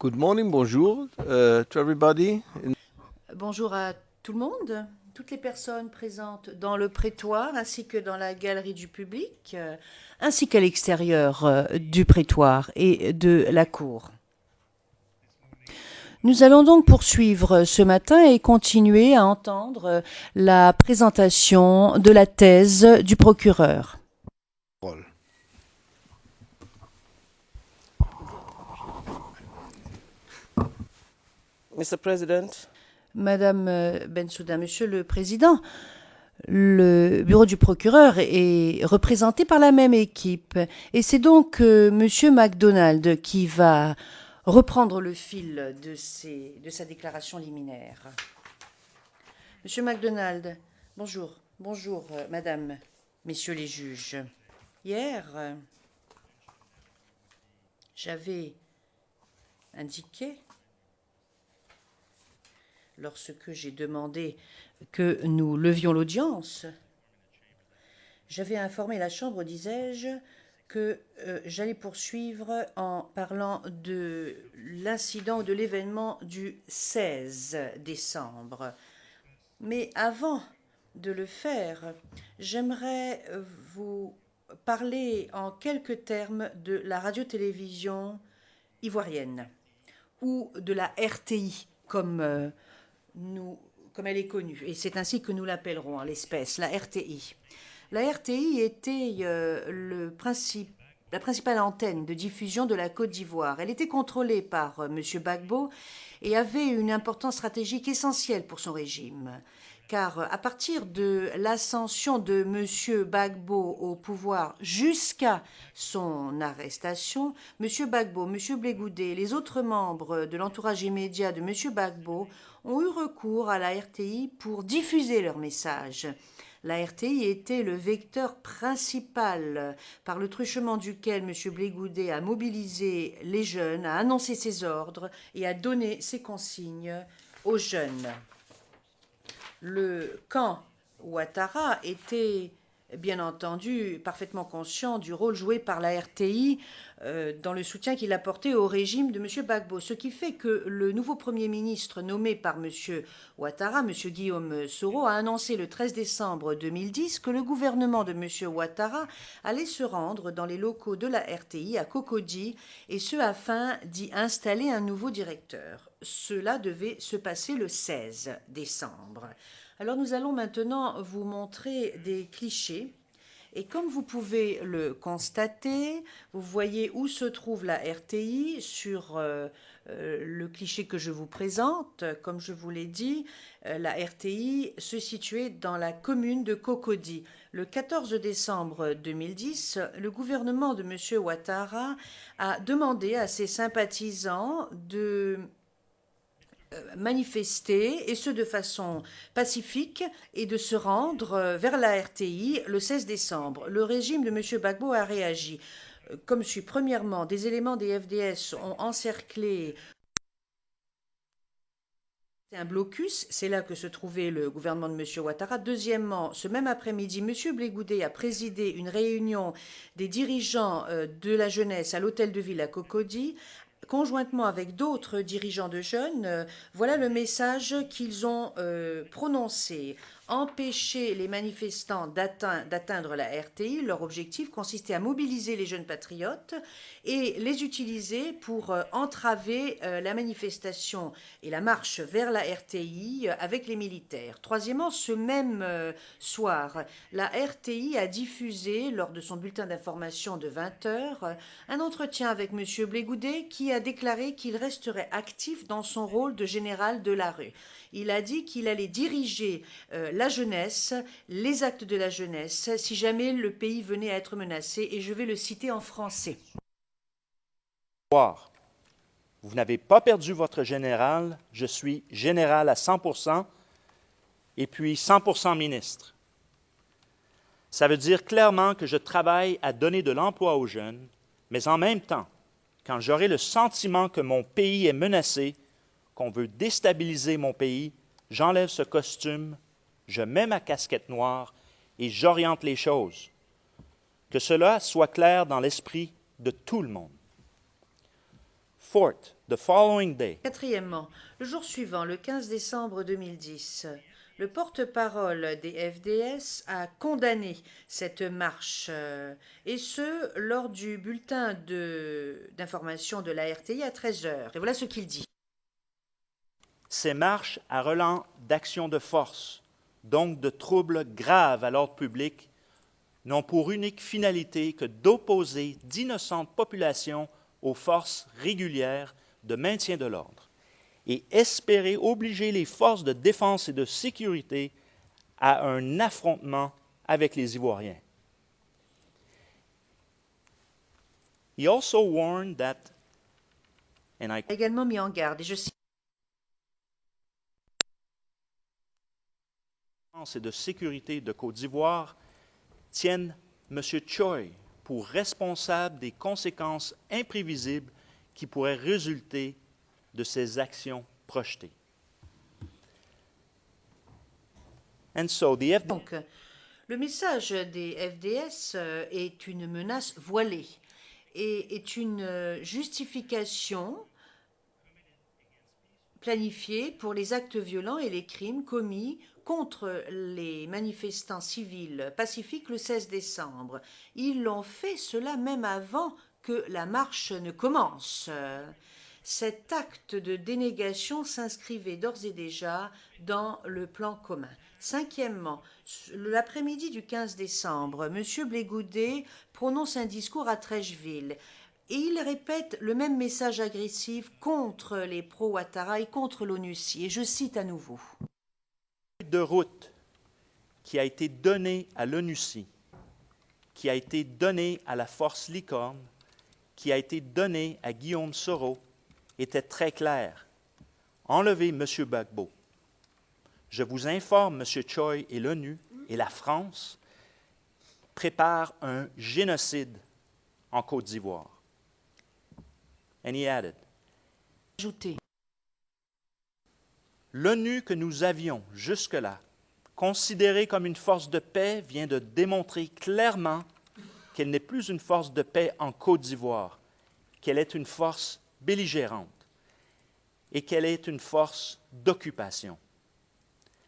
Good morning, bonjour to everybody. Bonjour à tout le monde, toutes les personnes présentes dans le prétoire ainsi que dans la galerie du public, ainsi qu'à l'extérieur du prétoire et de la cour. Nous allons donc poursuivre ce matin et continuer à entendre la présentation de la thèse du procureur. Mr. President, Madame Bensouda, Monsieur le Président, le bureau du procureur est représenté par la même équipe et c'est donc Monsieur MacDonald qui va reprendre le fil de sa déclaration liminaire. Monsieur MacDonald, bonjour. Bonjour, Madame, Messieurs les juges. Hier, j'avais indiqué, lorsque j'ai demandé que nous levions l'audience, j'avais informé la Chambre, disais-je, que j'allais poursuivre en parlant de l'incident, de l'événement du 16 décembre. Mais avant de le faire, j'aimerais vous parler en quelques termes de la radio-télévision ivoirienne ou de la RTI, comme elle est connue, et c'est ainsi que nous l'appellerons en l'espèce, la RTI. La RTI était la principale antenne de diffusion de la Côte d'Ivoire. Elle était contrôlée par M. Gbagbo et avait une importance stratégique essentielle pour son régime. Car à partir de l'ascension de M. Gbagbo au pouvoir jusqu'à son arrestation, M. Gbagbo, M. Blé Goudé et les autres membres de l'entourage immédiat de M. Gbagbo ont eu recours à la RTI pour diffuser leurs messages. La RTI était le vecteur principal par le truchement duquel M. Blé Goudé a mobilisé les jeunes, a annoncé ses ordres et a donné ses consignes aux jeunes. Le camp Ouattara était bien entendu parfaitement conscient du rôle joué par la RTI dans le soutien qu'il apportait au régime de M. Gbagbo, ce qui fait que le nouveau Premier ministre nommé par M. Ouattara, M. Guillaume Soro, a annoncé le 13 décembre 2010 que le gouvernement de M. Ouattara allait se rendre dans les locaux de la RTI à Cocody, et ce afin d'y installer un nouveau directeur. Cela devait se passer le 16 décembre. Alors nous allons maintenant vous montrer des clichés. Et comme vous pouvez le constater, vous voyez où se trouve la RTI sur le cliché que je vous présente. Comme je vous l'ai dit, la RTI se situait dans la commune de Cocody. Le 14 décembre 2010, le gouvernement de M. Ouattara a demandé à ses sympathisants de manifester, et ce de façon pacifique, et de se rendre vers la RTI le 16 décembre. Le régime de M. Gbagbo a réagi. Comme suit: premièrement, des éléments des FDS ont encerclé un blocus, c'est là que se trouvait le gouvernement de M. Ouattara. Deuxièmement, ce même après-midi, M. Blé Goudé a présidé une réunion des dirigeants de la jeunesse à l'hôtel de ville à Cocody, conjointement avec d'autres dirigeants de jeunes. Voilà le message qu'ils ont prononcé: empêcher les manifestants d'atteindre la RTI. Leur objectif consistait à mobiliser les jeunes patriotes et les utiliser pour entraver la manifestation et la marche vers la RTI avec les militaires. Troisièmement, ce même soir, la RTI a diffusé, lors de son bulletin d'information de 20 heures, un entretien avec M. Blé Goudé, qui a déclaré qu'il resterait actif dans son rôle de général de la rue. Il a dit qu'il allait diriger la jeunesse, les actes de la jeunesse, si jamais le pays venait à être menacé, et je vais le citer en français. Vous n'avez pas perdu votre général, je suis général à 100% et puis 100% ministre. Ça veut dire clairement que je travaille à donner de l'emploi aux jeunes, mais en même temps, quand j'aurai le sentiment que mon pays est menacé, qu'on veut déstabiliser mon pays, j'enlève ce costume, je mets ma casquette noire et j'oriente les choses. Que cela soit clair dans l'esprit de tout le monde. Fourth, the following day, Quatrièmement, le jour suivant, le 15 décembre 2010, le porte-parole des FDS a condamné cette marche, et ce, lors du bulletin d'information de la RTI à 13 heures. Et voilà ce qu'il dit. ces marches à relents d'action de force, donc de troubles graves à l'ordre public, n'ont pour unique finalité que d'opposer d'innocentes populations aux forces régulières de maintien de l'ordre et espérer obliger les forces de défense et de sécurité à un affrontement avec les Ivoiriens. He also warned that, and I A également mis en garde, et je cite, et de sécurité de Côte d'Ivoire tiennent M. Choi pour responsable des conséquences imprévisibles qui pourraient résulter de ces actions projetées. And so the FDS donc, le message des FDS est une menace voilée et est une justification planifiée pour les actes violents et les crimes commis contre les manifestants civils pacifiques le 16 décembre. Ils l'ont fait cela même avant que la marche ne commence. Cet acte de dénégation s'inscrivait d'ores et déjà dans le plan commun. Cinquièmement, l'après-midi du 15 décembre, M. Blé Goudet prononce un discours à Trècheville. Et il répète le même message agressif contre les pro-Ouattara et contre l'ONUCI. Et je cite à nouveau. de route qui a été donnée à l'ONUCI, qui a été donnée à la force Licorne, qui a été donnée à Guillaume Soro, était très claire. Enlevez M. Gbagbo. Je vous informe, M. Choi et l'ONU et la France préparent un génocide en Côte d'Ivoire. And he added, Ajouté. l'ONU que nous avions jusque-là considérée comme une force de paix vient de démontrer clairement qu'elle n'est plus une force de paix en Côte d'Ivoire, qu'elle est une force belligérante et qu'elle est une force d'occupation.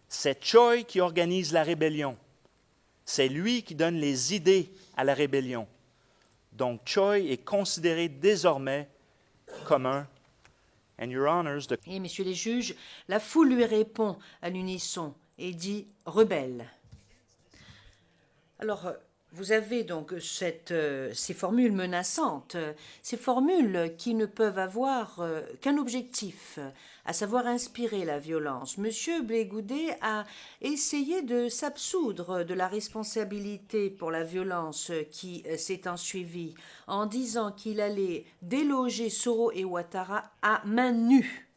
C'est Choi qui organise la rébellion. C'est lui qui donne les idées à la rébellion. Donc Choi est considéré désormais comme un And Your Honors, the Et messieurs les juges, la foule lui répond à l'unisson et dit « rebelle ». Alors, vous avez donc ces formules menaçantes, ces formules qui ne peuvent avoir qu'un objectif, à savoir inspirer la violence. Monsieur Blé Goudet a essayé de s'absoudre de la responsabilité pour la violence qui s'est ensuivie en disant qu'il allait déloger Soro et Ouattara à main nue.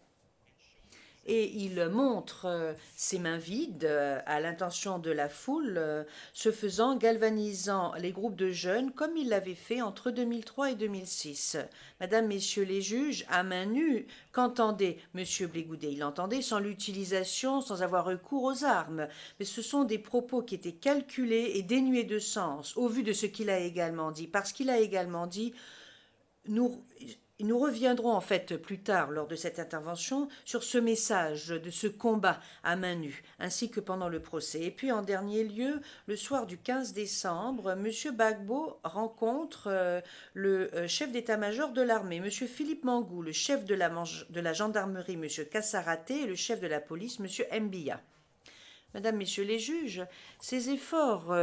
Et il montre ses mains vides à l'intention de la foule, ce faisant galvanisant les groupes de jeunes comme il l'avait fait entre 2003 et 2006. Madame, Messieurs les juges, à main nue, qu'entendait M. Blé Goudet? Il entendait sans l'utilisation, sans avoir recours aux armes. Mais ce sont des propos qui étaient calculés et dénués de sens, au vu de ce qu'il a également dit. Parce qu'il a également dit... Nous reviendrons en fait plus tard lors de cette intervention sur ce message de ce combat à main nue, ainsi que pendant le procès. Et puis en dernier lieu, le soir du 15 décembre, M. Gbagbo rencontre le chef d'état-major de l'armée, M. Philippe Mangou, le chef de la gendarmerie, M. Kassaraté, et le chef de la police, M. Mbiya. Mesdames, Messieurs les juges, ces efforts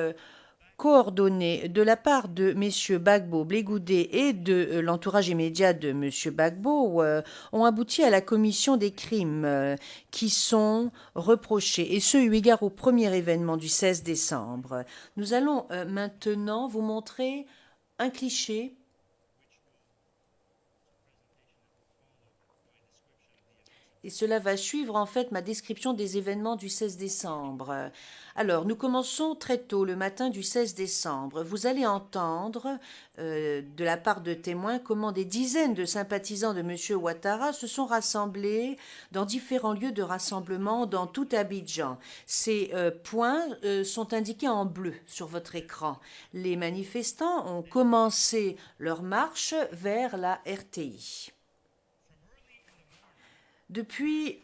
coordonnés de la part de messieurs Gbagbo, Blé Goudet et de l'entourage immédiat de monsieur Gbagbo ont abouti à la commission des crimes qui sont reprochés, et ce eu égard au premier événement du 16 décembre. Nous allons maintenant vous montrer un cliché et cela va suivre en fait ma description des événements du 16 décembre. Alors, nous commençons très tôt, le matin du 16 décembre. Vous allez entendre de la part de témoins comment des dizaines de sympathisants de M. Ouattara se sont rassemblés dans différents lieux de rassemblement dans tout Abidjan. Ces points sont indiqués en bleu sur votre écran. Les manifestants ont commencé leur marche vers la RTI. Depuis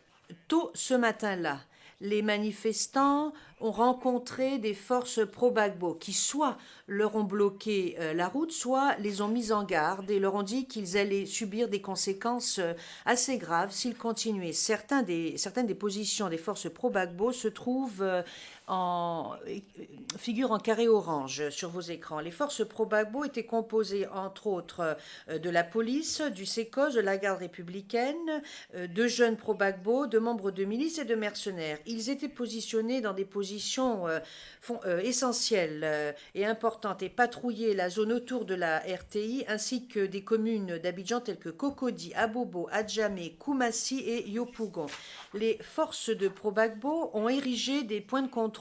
tôt ce matin-là, les manifestants ont rencontré des forces pro-Gbagbo qui soit leur ont bloqué la route, soit les ont mis en garde et leur ont dit qu'ils allaient subir des conséquences assez graves s'ils continuaient. Certaines des positions des forces pro-Gbagbo se trouvent figurent en carré orange sur vos écrans. Les forces pro-Gbagbo étaient composées entre autres de la police, du SECOS, de la garde républicaine, de jeunes pro-Gbagbo, de membres de milices et de mercenaires. Ils étaient positionnés dans des positions essentielles et importantes et patrouillaient la zone autour de la RTI ainsi que des communes d'Abidjan telles que Cocody, Abobo, Adjamé, Koumassi et Yopougon. Les forces de pro-Gbagbo ont érigé des points de contrôle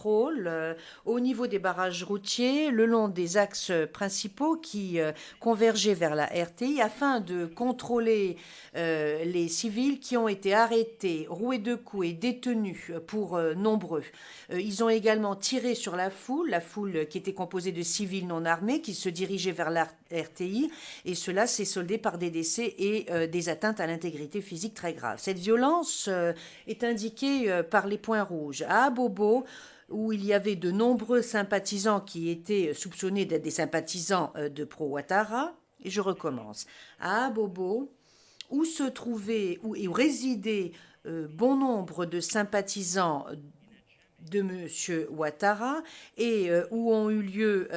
au niveau des barrages routiers, le long des axes principaux qui convergeaient vers la RTI afin de contrôler les civils qui ont été arrêtés, roués de coups et détenus pour nombreux. Ils ont également tiré sur la foule qui était composée de civils non armés qui se dirigeaient vers la RTI et cela s'est soldé par des décès et des atteintes à l'intégrité physique très graves. Cette violence est indiquée par les points rouges. À Abobo, où il y avait de nombreux sympathisants qui étaient soupçonnés d'être des sympathisants de pro-Ouattara, et je recommence, à Abobo, où se trouvaient, où résidaient bon nombre de sympathisants de M. Ouattara et où ont eu lieu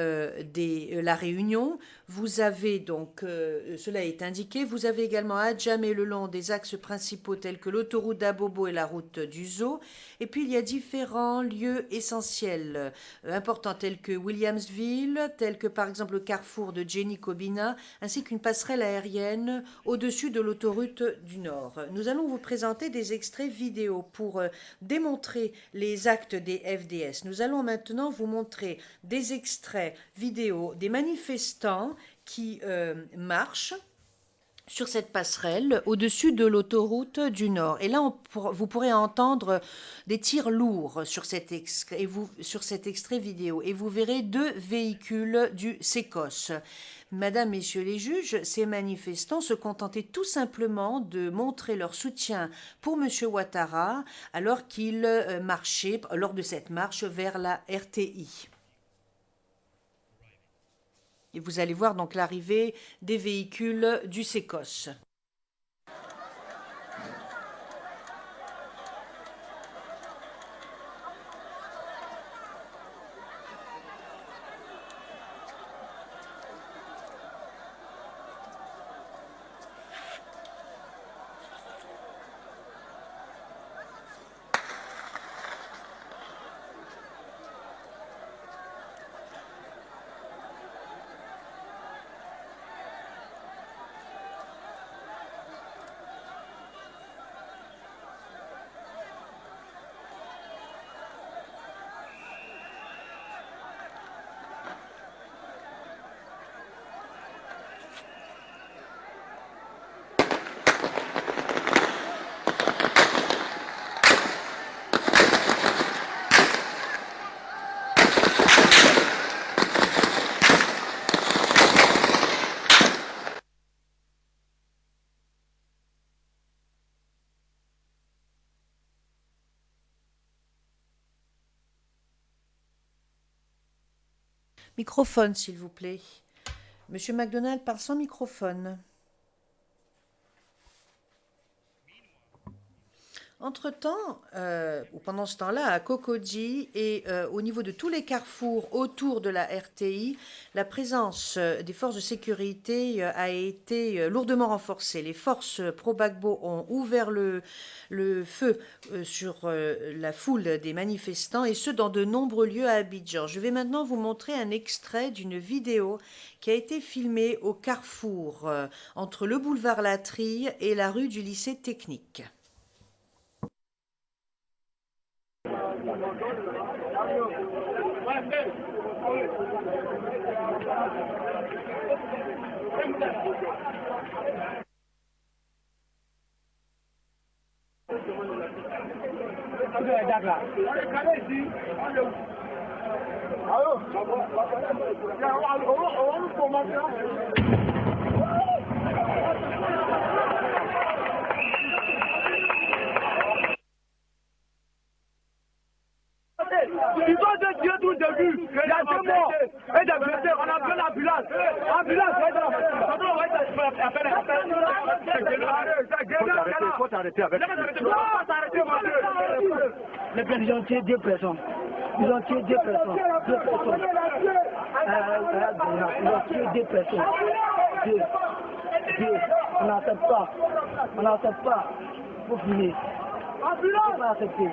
la réunion. Vous avez donc, cela est indiqué, vous avez également à Adjamé le long des axes principaux tels que l'autoroute d'Abobo et la route du Zo. Et puis il y a différents lieux essentiels importants tels que Williamsville, tels que par exemple le carrefour de Jenny Kobina, ainsi qu'une passerelle aérienne au-dessus de l'autoroute du Nord. Nous allons vous présenter des extraits vidéo pour démontrer les actes des FDS. Nous allons maintenant vous montrer des extraits vidéo des manifestants qui marchent sur cette passerelle au-dessus de l'autoroute du Nord. Et là, vous pourrez entendre des tirs lourds sur cet extrait vidéo. Et vous verrez 2 véhicules du SECOS. Madame, Messieurs les juges, ces manifestants se contentaient tout simplement de montrer leur soutien pour M. Ouattara alors qu'il marchait, lors de cette marche, vers la RTI. Et vous allez voir donc l'arrivée des véhicules du SECOS. Microphone, s'il vous plaît. Monsieur McDonald parle sans microphone. Entre-temps, ou pendant ce temps-là, à Cocody et au niveau de tous les carrefours autour de la RTI, la présence des forces de sécurité a été lourdement renforcée. Les forces pro-Gbagbo ont ouvert le feu sur la foule des manifestants, et ce, dans de nombreux lieux à Abidjan. Je vais maintenant vous montrer un extrait d'une vidéo qui a été filmée au carrefour entre le boulevard Latrille et la rue du lycée technique. Les personnes, ils ont tué 2 personnes. Ils ont tué 2 personnes. 2 personnes. Ils ont tué 2 personnes. 2. On n'accepte pas. On n'accepte pas. Il faut finir. On ne peut pas accepter.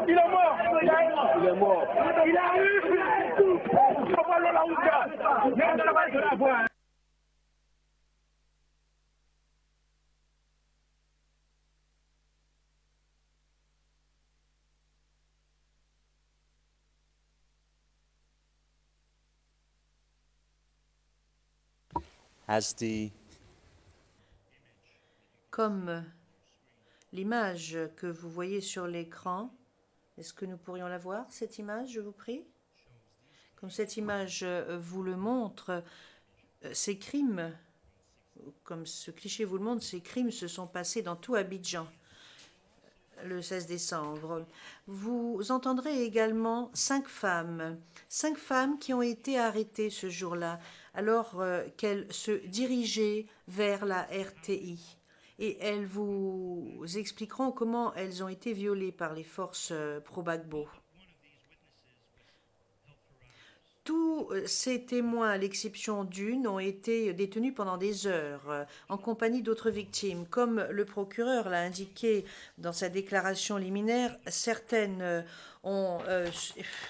Il est mort. Il est mort. Il a eu. As the Comme l'image que vous voyez sur l'écran, est-ce que nous pourrions la voir, cette image, je vous prie? Comme cette image vous le montre, ces crimes, comme ce cliché vous le montre, ces crimes se sont passés dans tout Abidjan le 16 décembre. Vous entendrez également 5 femmes qui ont été arrêtées ce jour-là alors qu'elles se dirigeaient vers la RTI. Et elles vous expliqueront comment elles ont été violées par les forces pro-Gbagbo. Tous ces témoins, à l'exception d'une, ont été détenus pendant des heures en compagnie d'autres victimes. Comme le procureur l'a indiqué dans sa déclaration liminaire, certaines ont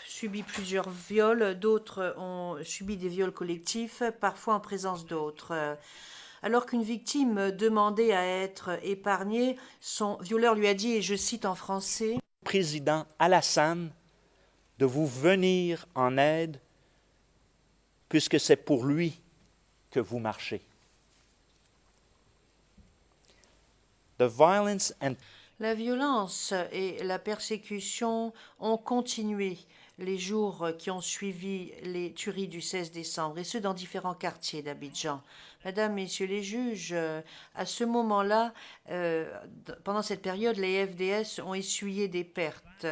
subi plusieurs viols, d'autres ont subi des viols collectifs, parfois en présence d'autres. Alors qu'une victime demandait à être épargnée, son violeur lui a dit, et je cite en français, « Président Alassane, de vous venir en aide puisque c'est pour lui que vous marchez. » The violence and La violence et la persécution ont continué les jours qui ont suivi les tueries du 16 décembre, et ce dans différents quartiers d'Abidjan. Mesdames, Messieurs les juges, à ce moment-là, pendant cette période, les FDS ont essuyé des pertes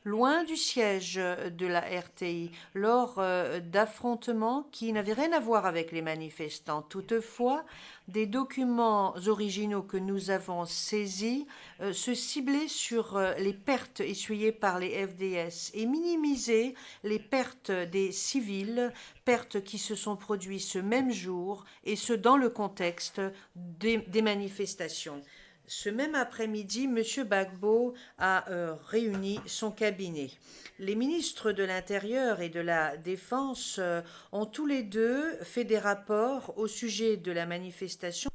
loin du siège de la RTI, lors d'affrontements qui n'avaient rien à voir avec les manifestants. Toutefois, des documents originaux que nous avons saisis se ciblaient sur les pertes essuyées par les FDS et minimisaient les pertes des civils, pertes qui se sont produites ce même jour, et ce dans le contexte des manifestations. Ce même après-midi, M. Gbagbo a réuni son cabinet. Les ministres de l'Intérieur et de la Défense ont tous les deux fait des rapports au sujet de la manifestation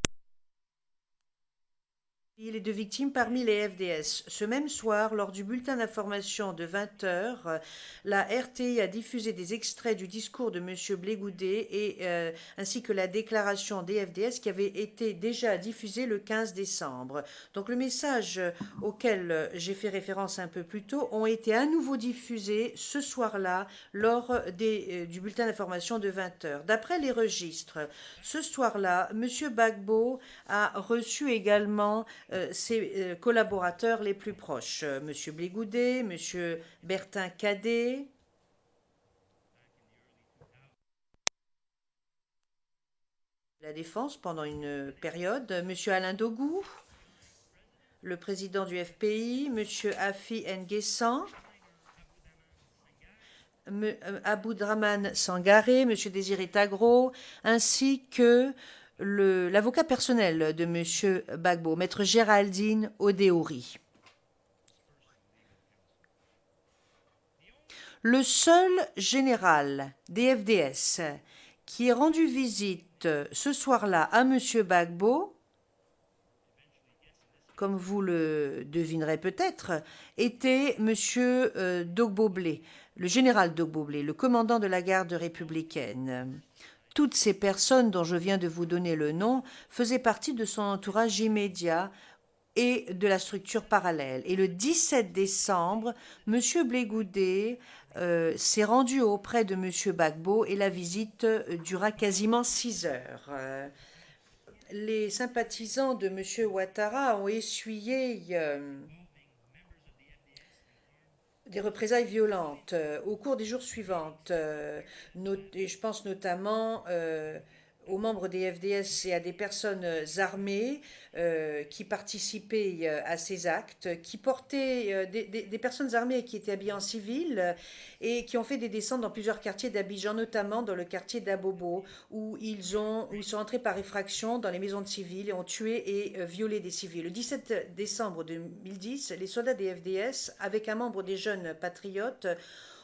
et les 2 victimes parmi les FDS. Ce même soir, lors du bulletin d'information de 20 h, la RTI a diffusé des extraits du discours de M. Blé Goudé ainsi que la déclaration des FDS qui avait été déjà diffusée le 15 décembre. Donc le message auquel j'ai fait référence un peu plus tôt ont été à nouveau diffusés ce soir-là lors du bulletin d'information de 20 h. D'après les registres, ce soir-là, M. Gbagbo a reçu également ses collaborateurs les plus proches, M. Blé Goudé, M. Bertin Cadet, la Défense pendant une période, M. Alain Dogou, le président du FPI, M. Afi Nguessan, Aboudraman Sangaré, M. Désiré Tagro, ainsi que l'avocat personnel de M. Gbagbo, maître Géraldine Odéori. Le seul général des FDS qui ait rendu visite visite ce soir-là à M. Gbagbo, comme vous le devinerez peut-être, était M. Dogboblé, le général Dogboblé, le commandant de la garde républicaine. Toutes ces personnes dont je viens de vous donner le nom faisaient partie de son entourage immédiat et de la structure parallèle. Et le 17 décembre, M. Blé Goudé s'est rendu auprès de M. Gbagbo et la visite dura quasiment 6 heures. Les sympathisants de M. Ouattara ont essuyé des représailles violentes au cours des jours suivants. Et je pense notamment aux membres des FDS et à des personnes armées qui participaient à ces actes, qui portaient des personnes armées qui étaient habillées en civil et qui ont fait des descentes dans plusieurs quartiers d'Abidjan, notamment dans le quartier d'Abobo, où ils sont entrés par effraction dans les maisons de civils et ont tué et violé des civils. Le 17 décembre 2010, les soldats des FDS, avec un membre des jeunes patriotes,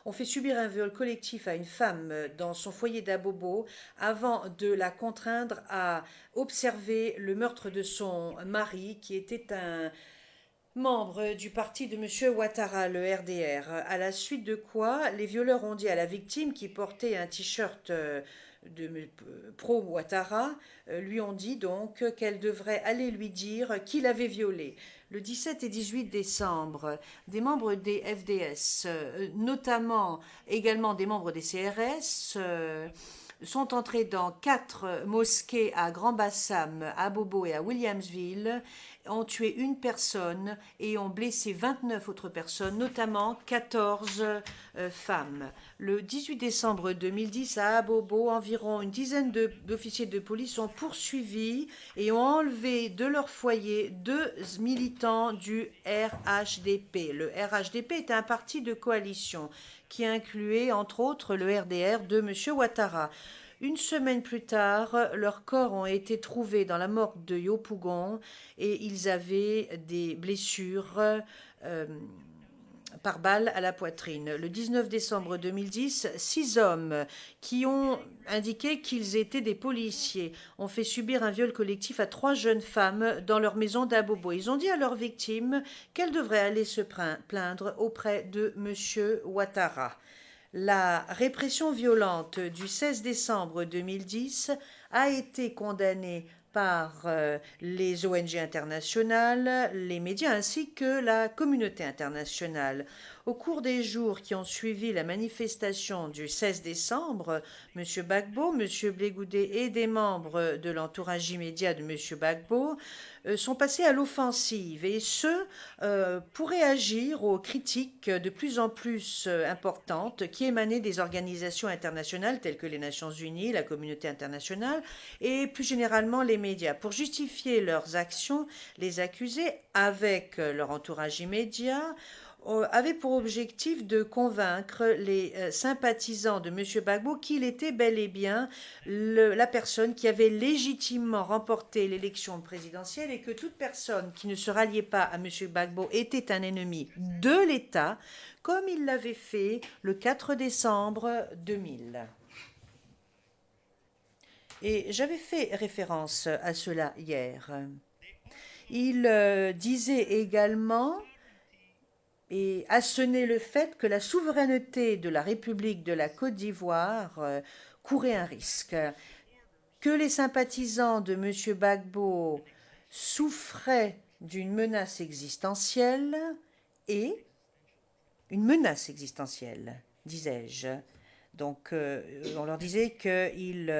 ont fait subir un viol collectif à une femme dans son foyer d'Abobo avant de la contraindre à observer le meurtre de son mari, qui était un membre du parti de M. Ouattara, le RDR. À la suite de quoi, les violeurs ont dit à la victime, qui portait un t-shirt pro-Ouattara, lui ont dit donc qu'elle devrait aller lui dire qui l'avait violée. Le 17 et 18 décembre, des membres des FDS, notamment également des membres des CRS, sont entrés dans 4 mosquées à Grand Bassam, à Bobo et à Williamsville, ont tué une personne et ont blessé 29 autres personnes, notamment 14 femmes. Le 18 décembre 2010, à Abobo, environ une dizaine d'officiers de police ont poursuivi et ont enlevé de leur foyer 2 militants du RHDP. Le RHDP est un parti de coalition qui incluait entre autres le RDR de M. Ouattara. Une semaine plus tard, leurs corps ont été trouvés dans la morgue de Yopougon et ils avaient des blessures par balle à la poitrine. Le 19 décembre 2010, 6 hommes qui ont indiqué qu'ils étaient des policiers ont fait subir un viol collectif à 3 jeunes femmes dans leur maison d'Abobo. Ils ont dit à leurs victimes qu'elles devraient aller se plaindre auprès de M. Ouattara. La répression violente du 16 décembre 2010 a été condamnée par les ONG internationales, les médias ainsi que la communauté internationale. Au cours des jours qui ont suivi la manifestation du 16 décembre, M. Gbagbo, M. Blé Goudé et des membres de l'entourage immédiat de M. Gbagbo sont passés à l'offensive, et ce, pour réagir aux critiques de plus en plus importantes qui émanaient des organisations internationales telles que les Nations Unies, la communauté internationale et plus généralement les médias. Pour justifier leurs actions, les accusés, avec leur entourage immédiat, avait pour objectif de convaincre les sympathisants de M. Gbagbo qu'il était bel et bien la personne qui avait légitimement remporté l'élection présidentielle et que toute personne qui ne se ralliait pas à M. Gbagbo était un ennemi de l'État, comme il l'avait fait le 4 décembre 2000. Et j'avais fait référence à cela hier. Il disait également et assenait le fait que la souveraineté de la République de la Côte d'Ivoire courait un risque, que les sympathisants de M. Gbagbo souffraient d'une menace existentielle et une menace existentielle, disais-je. Donc, on leur disait qu'ils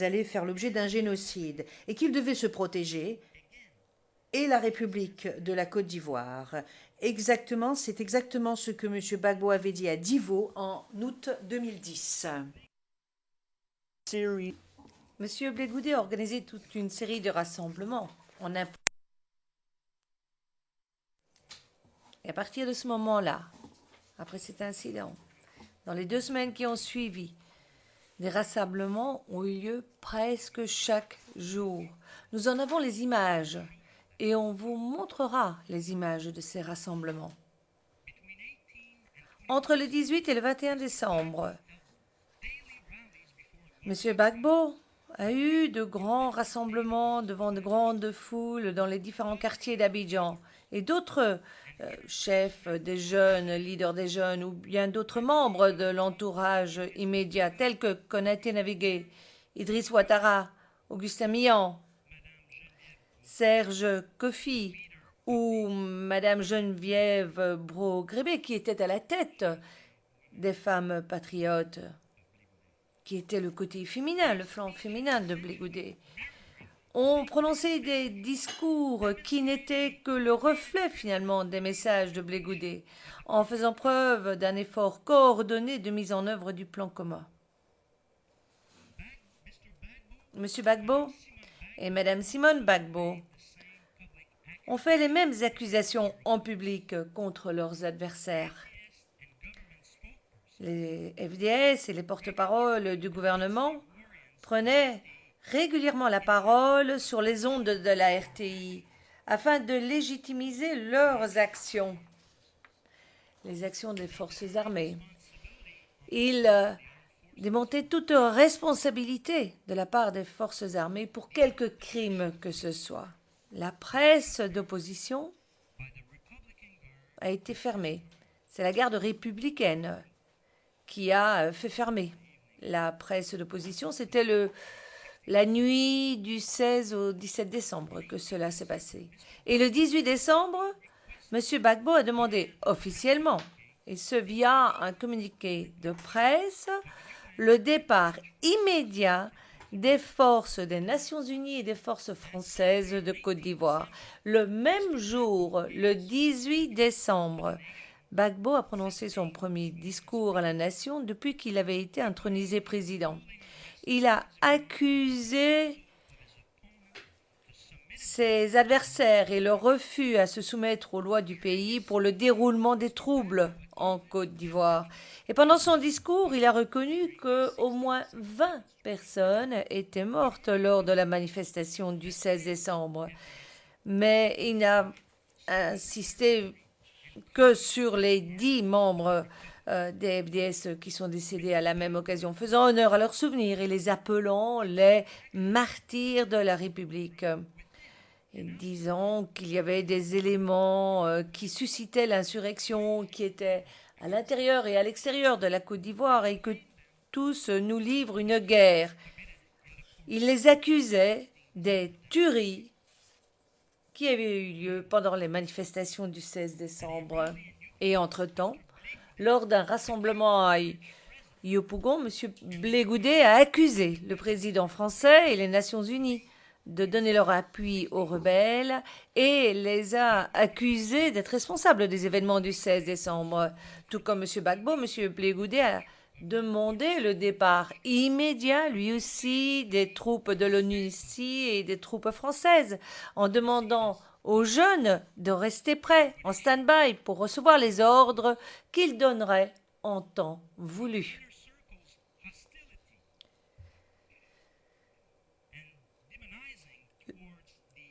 allaient faire l'objet d'un génocide et qu'ils devaient se protéger, et la République de la Côte d'Ivoire. Exactement, c'est exactement ce que M. Gbagbo avait dit à Divo en août 2010. Monsieur Blé Goudé a organisé toute une série de rassemblements. Et à partir de ce moment-là, après cet incident, dans les 2 semaines qui ont suivi, des rassemblements ont eu lieu presque chaque jour. Nous en avons les images et on vous montrera les images de ces rassemblements. Entre le 18 et le 21 décembre, M. Gbagbo a eu de grands rassemblements devant de grandes foules dans les différents quartiers d'Abidjan. Et d'autres chefs des jeunes, leaders des jeunes, ou bien d'autres membres de l'entourage immédiat, tels que Konaté Navigué, Idriss Ouattara, Augustin Mian, Serge Kofi ou Madame Geneviève Brault-Grébé, qui était à la tête des femmes patriotes, qui était le côté féminin, le flanc féminin de Blé Goudé, ont prononcé des discours qui n'étaient que le reflet finalement des messages de Blé Goudé, en faisant preuve d'un effort coordonné de mise en œuvre du plan commun. Monsieur Gbagbo et Madame Simone Gbagbo ont fait les mêmes accusations en public contre leurs adversaires. Les FDS et les porte-paroles du gouvernement prenaient régulièrement la parole sur les ondes de la RTI afin de légitimiser leurs actions, les actions des forces armées. Ils démontaient toute responsabilité de la part des forces armées pour quelque crime que ce soit. La presse d'opposition a été fermée. C'est la garde républicaine qui a fait fermer la presse d'opposition. C'était la nuit du 16 au 17 décembre que cela s'est passé. Et le 18 décembre, M. Gbagbo a demandé officiellement, et ce via un communiqué de presse, le départ immédiat des forces des Nations Unies et des forces françaises de Côte d'Ivoire. Le même jour, le 18 décembre, Gbagbo a prononcé son premier discours à la nation depuis qu'il avait été intronisé président. Il a accusé ses adversaires et leur refus à se soumettre aux lois du pays pour le déroulement des troubles en Côte d'Ivoire. Et pendant son discours, il a reconnu qu'au moins 20 personnes étaient mortes lors de la manifestation du 16 décembre. Mais il n'a insisté que sur les 10 membres des FDS qui sont décédés à la même occasion, faisant honneur à leurs souvenirs et les appelant les martyrs de la République, et disant qu'il y avait des éléments qui suscitaient l'insurrection, qui étaient à l'intérieur et à l'extérieur de la Côte d'Ivoire et que tous nous livrent une guerre. Il les accusait des tueries qui avaient eu lieu pendant les manifestations du 16 décembre. Et entre-temps, lors d'un rassemblement à Yopougon, M. Blé Goudé a accusé le président français et les Nations Unies de donner leur appui aux rebelles et les a accusés d'être responsables des événements du 16 décembre. Tout comme M. Gbagbo, M. Blé Goudé a demandé le départ immédiat, lui aussi, des troupes de l'ONU ici et des troupes françaises, en demandant aux jeunes de rester prêts, en stand-by, pour recevoir les ordres qu'ils donneraient en temps voulu.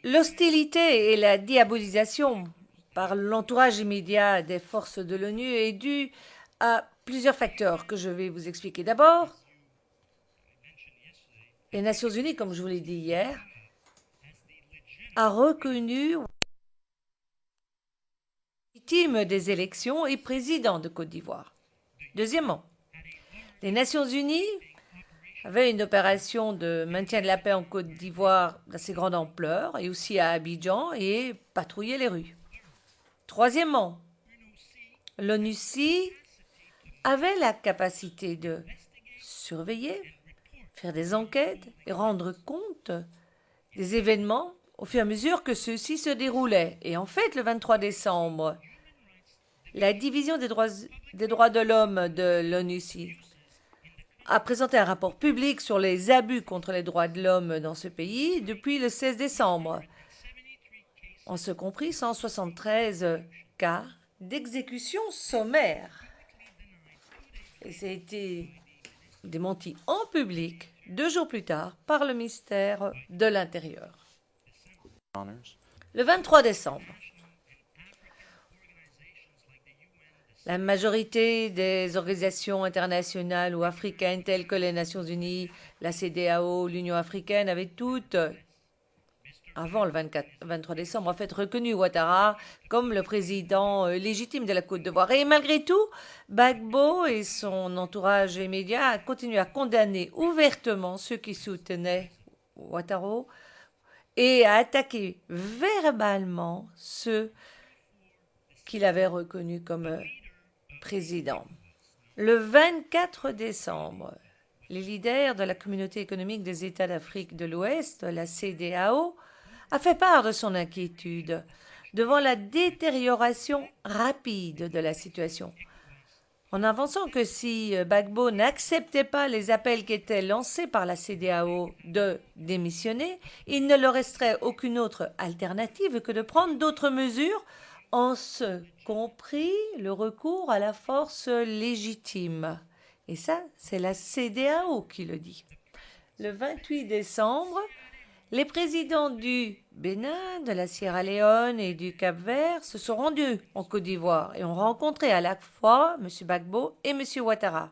L'hostilité et la diabolisation par l'entourage immédiat des forces de l'ONU est due à plusieurs facteurs que je vais vous expliquer. D'abord, les Nations Unies, comme je vous l'ai dit hier, a reconnu légitime des élections et président de Côte d'Ivoire. Deuxièmement, les Nations Unies avaient une opération de maintien de la paix en Côte d'Ivoire d'assez grande ampleur et aussi à Abidjan et patrouillaient les rues. Troisièmement, l'ONUCI avait la capacité de surveiller, faire des enquêtes et rendre compte des événements au fur et à mesure que ceux-ci se déroulaient. Et en fait, le 23 décembre, la division des droits de l'homme de l'ONUCI a présenté un rapport public sur les abus contre les droits de l'homme dans ce pays depuis le 16 décembre. En ce compris 173 cas d'exécution sommaire. Et ça a été démenti en public 2 jours plus tard par le ministère de l'Intérieur. Le 23 décembre, La majorité des organisations internationales ou africaines telles que les Nations Unies, la CEDEAO, l'Union africaine avaient toutes, avant le 23 décembre, en fait, reconnu Ouattara comme le président légitime de la Côte d'Ivoire. Et malgré tout, Gbagbo et son entourage immédiat continuent à condamner ouvertement ceux qui soutenaient Ouattara et à attaquer verbalement ceux qu'il avait reconnus comme président. Le 24 décembre, les leaders de la Communauté économique des États d'Afrique de l'Ouest, la CEDEAO, a fait part de son inquiétude devant la détérioration rapide de la situation, en avançant que si Gbagbo n'acceptait pas les appels qui étaient lancés par la CEDEAO de démissionner, il ne leur resterait aucune autre alternative que de prendre d'autres mesures, en ce compris le recours à la force légitime. Et ça, c'est la CEDEAO qui le dit. Le 28 décembre, les présidents du Bénin, de la Sierra Leone et du Cap-Vert se sont rendus en Côte d'Ivoire et ont rencontré à la fois M. Gbagbo et M. Ouattara.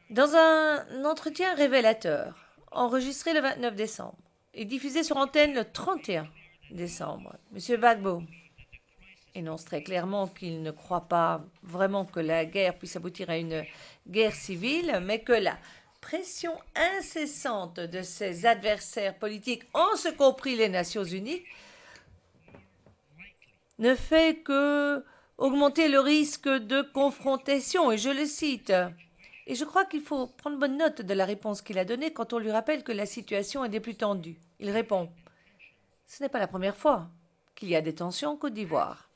Dans un entretien révélateur, enregistré le 29 décembre et diffusé sur antenne le 31 décembre, M. Gbagbo énonce très clairement qu'il ne croit pas vraiment que la guerre puisse aboutir à une guerre civile, mais que la pression incessante de ses adversaires politiques, en ce compris les Nations Unies, ne fait que augmenter le risque de confrontation. Et je le cite. Et je crois qu'il faut prendre bonne note de la réponse qu'il a donnée quand on lui rappelle que la situation est des plus tendue. Il répond « Ce n'est pas la première fois qu'il y a des tensions en Côte d'Ivoire. »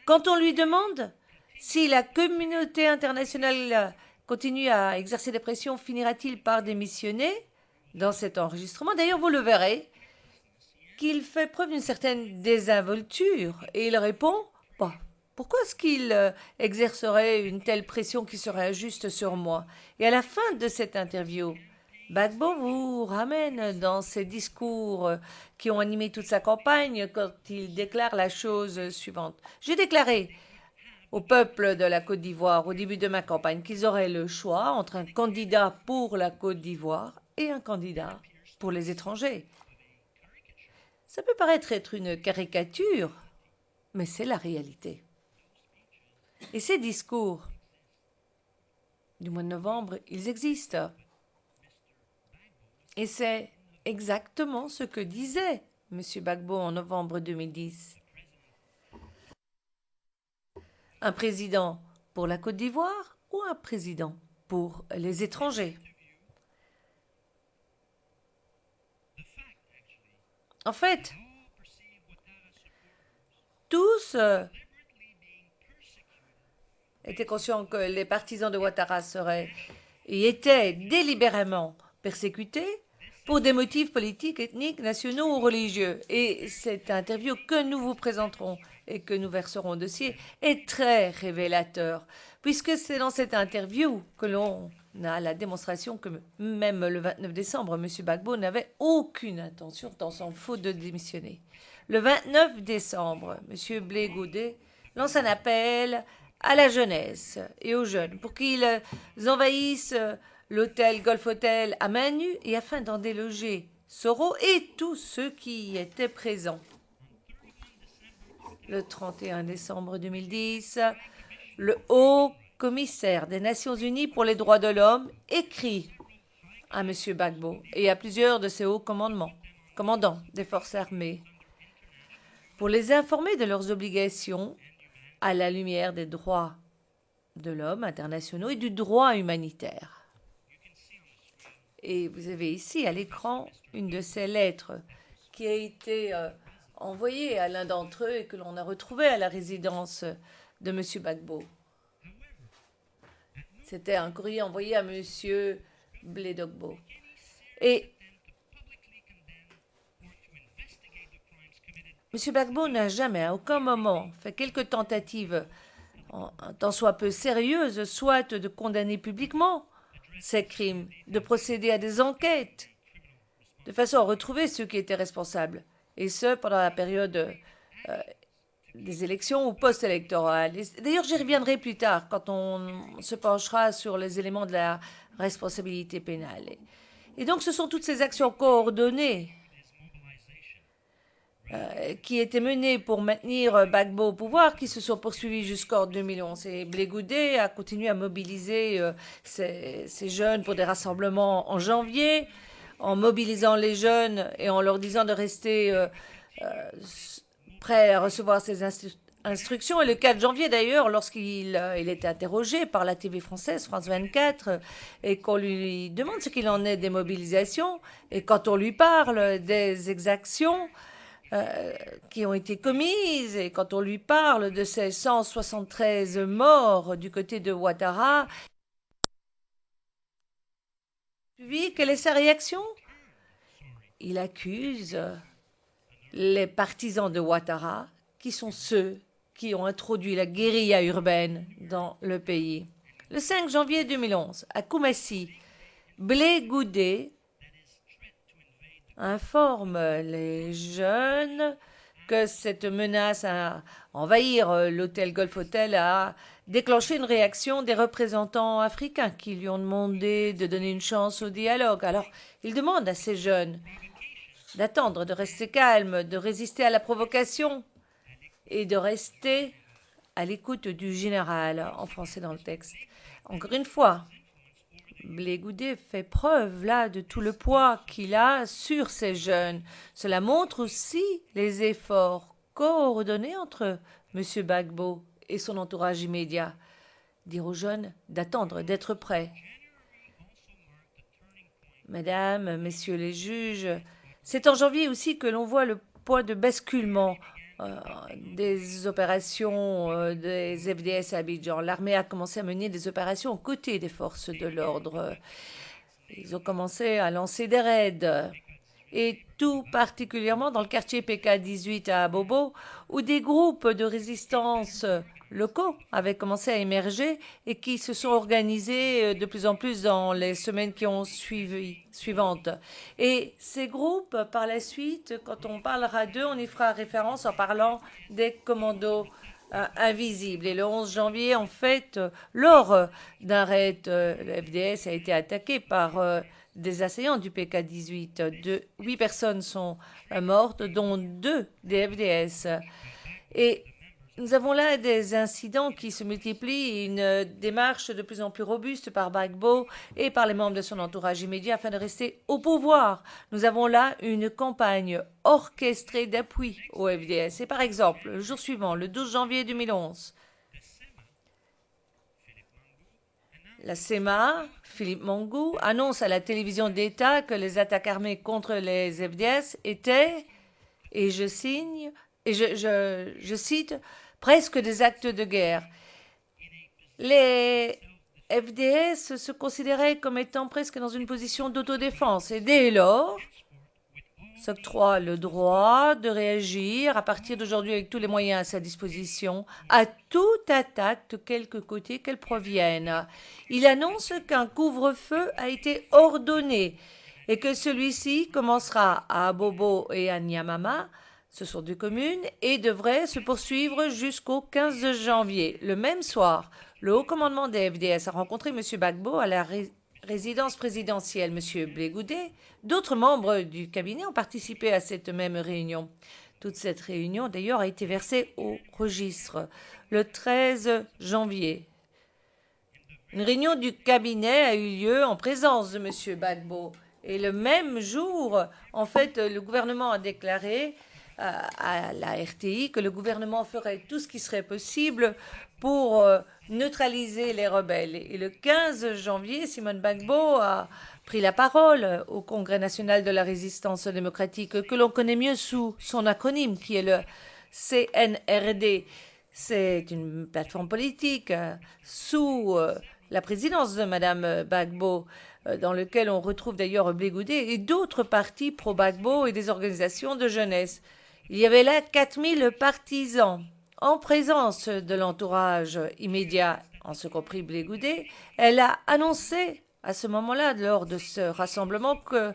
Quand on lui demande si la communauté internationale continue à exercer des pressions, finira-t-il par démissionner dans cet enregistrement? D'ailleurs, vous le verrez, qu'il fait preuve d'une certaine désinvolture. Et il répond bah, pourquoi est-ce qu'il exercerait une telle pression qui serait injuste sur moi? Et à la fin de cette interview, Gbagbo vous ramène dans ses discours qui ont animé toute sa campagne quand il déclare la chose suivante. J'ai déclaré au peuple de la Côte d'Ivoire au début de ma campagne qu'ils auraient le choix entre un candidat pour la Côte d'Ivoire et un candidat pour les étrangers. Ça peut paraître être une caricature, mais c'est la réalité. Et ces discours du mois de novembre, ils existent. Et c'est exactement ce que disait M. Gbagbo en novembre 2010. Un président pour la Côte d'Ivoire ou un président pour les étrangers? En fait, tous étaient conscients que les partisans de Ouattara seraient et étaient délibérément persécutés pour des motifs politiques, ethniques, nationaux ou religieux. Et cette interview que nous vous présenterons et que nous verserons au dossier est très révélateur, puisque c'est dans cette interview que l'on a la démonstration que même le 29 décembre, M. Gbagbo n'avait aucune intention, tant s'en faut, de démissionner. Le 29 décembre, M. Blé Godet lance un appel à la jeunesse et aux jeunes pour qu'ils envahissent l'hôtel Golf Hotel à main nue et afin d'en déloger Soro et tous ceux qui y étaient présents. Le 31 décembre 2010, le haut commissaire des Nations Unies pour les droits de l'homme écrit à M. Gbagbo et à plusieurs de ses hauts commandants des forces armées pour les informer de leurs obligations à la lumière des droits de l'homme internationaux et du droit humanitaire. Et vous avez ici à l'écran une de ces lettres qui a été envoyée à l'un d'entre eux et que l'on a retrouvée à la résidence de M. Gbagbo. C'était un courrier envoyé à M. Blé Dogbo. Et M. Gbagbo n'a jamais, à aucun moment, fait quelques tentatives, tant soit peu sérieuses, soit de condamner publiquement ces crimes, de procéder à des enquêtes, de façon à retrouver ceux qui étaient responsables. Et ce, pendant la période des élections ou post-électorales. D'ailleurs, j'y reviendrai plus tard quand on se penchera sur les éléments de la responsabilité pénale. Et donc, ce sont toutes ces actions coordonnées qui étaient menées pour maintenir Gbagbo au pouvoir qui se sont poursuivies jusqu'en 2011. Et Blé Goudé a continué à mobiliser ces jeunes pour des rassemblements en janvier, en mobilisant les jeunes et en leur disant de rester prêts à recevoir ces instructions. Et le 4 janvier, d'ailleurs, lorsqu'il était interrogé par la TV française, France 24, et qu'on lui demande ce qu'il en est des mobilisations, et quand on lui parle des exactions qui ont été commises, et quand on lui parle de ces 173 morts du côté de Ouattara, quelle est sa réaction? Il accuse les partisans de Ouattara, qui sont ceux qui ont introduit la guérilla urbaine dans le pays. Le 5 janvier 2011, à Koumassi, Blé Goudé informe les jeunes que cette menace à envahir l'hôtel Golf Hotel a déclenché une réaction des représentants africains qui lui ont demandé de donner une chance au dialogue. Alors, il demande à ces jeunes d'attendre, de rester calmes, de résister à la provocation et de rester à l'écoute du général, en français dans le texte. Encore une fois, Blé Goudé fait preuve là de tout le poids qu'il a sur ces jeunes. Cela montre aussi les efforts coordonnés entre M. Gbagbo et son entourage immédiat. Dire aux jeunes d'attendre, d'être prêts. Mesdames, Messieurs les juges, c'est en janvier aussi que l'on voit le point de basculement des opérations des FDS à Abidjan. L'armée a commencé à mener des opérations aux côtés des forces de l'ordre. Ils ont commencé à lancer des raids, et tout particulièrement dans le quartier PK18 à Abobo, où des groupes de résistance locaux avaient commencé à émerger et qui se sont organisés de plus en plus dans les semaines qui ont suivantes. Et ces groupes, par la suite, quand on parlera d'eux, on y fera référence en parlant des commandos invisibles. Et le 11 janvier, en fait, lors d'un raid, le FDS a été attaqué par des assaillants du PK18. 8 personnes sont mortes, dont 2 des FDS. Et nous avons là des incidents qui se multiplient, une démarche de plus en plus robuste par Gbagbo et par les membres de son entourage immédiat afin de rester au pouvoir. Nous avons là une campagne orchestrée d'appui au FDS. Et par exemple, le jour suivant, le 12 janvier 2011, la CEMA, Philippe Mangou, annonce à la télévision d'État que les attaques armées contre les FDS étaient, et je cite, presque des actes de guerre. Les FDS se considéraient comme étant presque dans une position d'autodéfense et dès lors s'octroie le droit de réagir à partir d'aujourd'hui avec tous les moyens à sa disposition à toute attaque de quelque côté qu'elle provienne. Il annonce qu'un couvre-feu a été ordonné et que celui-ci commencera à Abobo et à Nyamama. Ce sont 2 communes et devrait se poursuivre jusqu'au 15 janvier. Le même soir, le haut commandement des FDS a rencontré M. Gbagbo à la résidence présidentielle. M. Blé Goudé, d'autres membres du cabinet ont participé à cette même réunion. Toute cette réunion, d'ailleurs, a été versée au registre le 13 janvier. Une réunion du cabinet a eu lieu en présence de M. Gbagbo. Et le même jour, en fait, le gouvernement a déclaré à la RTI que le gouvernement ferait tout ce qui serait possible pour neutraliser les rebelles. Et le 15 janvier, Simone Gbagbo a pris la parole au Congrès national de la résistance démocratique, que l'on connaît mieux sous son acronyme, qui est le CNRD. C'est une plateforme politique sous la présidence de Mme Gbagbo, dans lequel on retrouve d'ailleurs Blé Goudé et d'autres partis pro-Gbagbo et des organisations de jeunesse. Il y avait là 4000 partisans en présence de l'entourage immédiat, en ce compris Blé Goudé. Elle a annoncé à ce moment-là, lors de ce rassemblement, que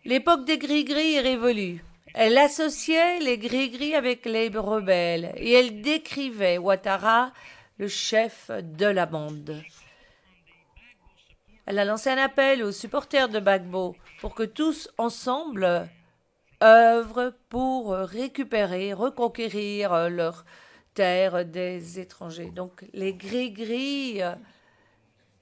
l'époque des gris-gris est révolue Elle associait les gris-gris avec les rebelles et elle décrivait Ouattara, le chef de la bande. Elle a lancé un appel aux supporters de Gbagbo pour que tous ensemble œuvrent pour récupérer, reconquérir leurs terres des étrangers. Donc les gris-gris,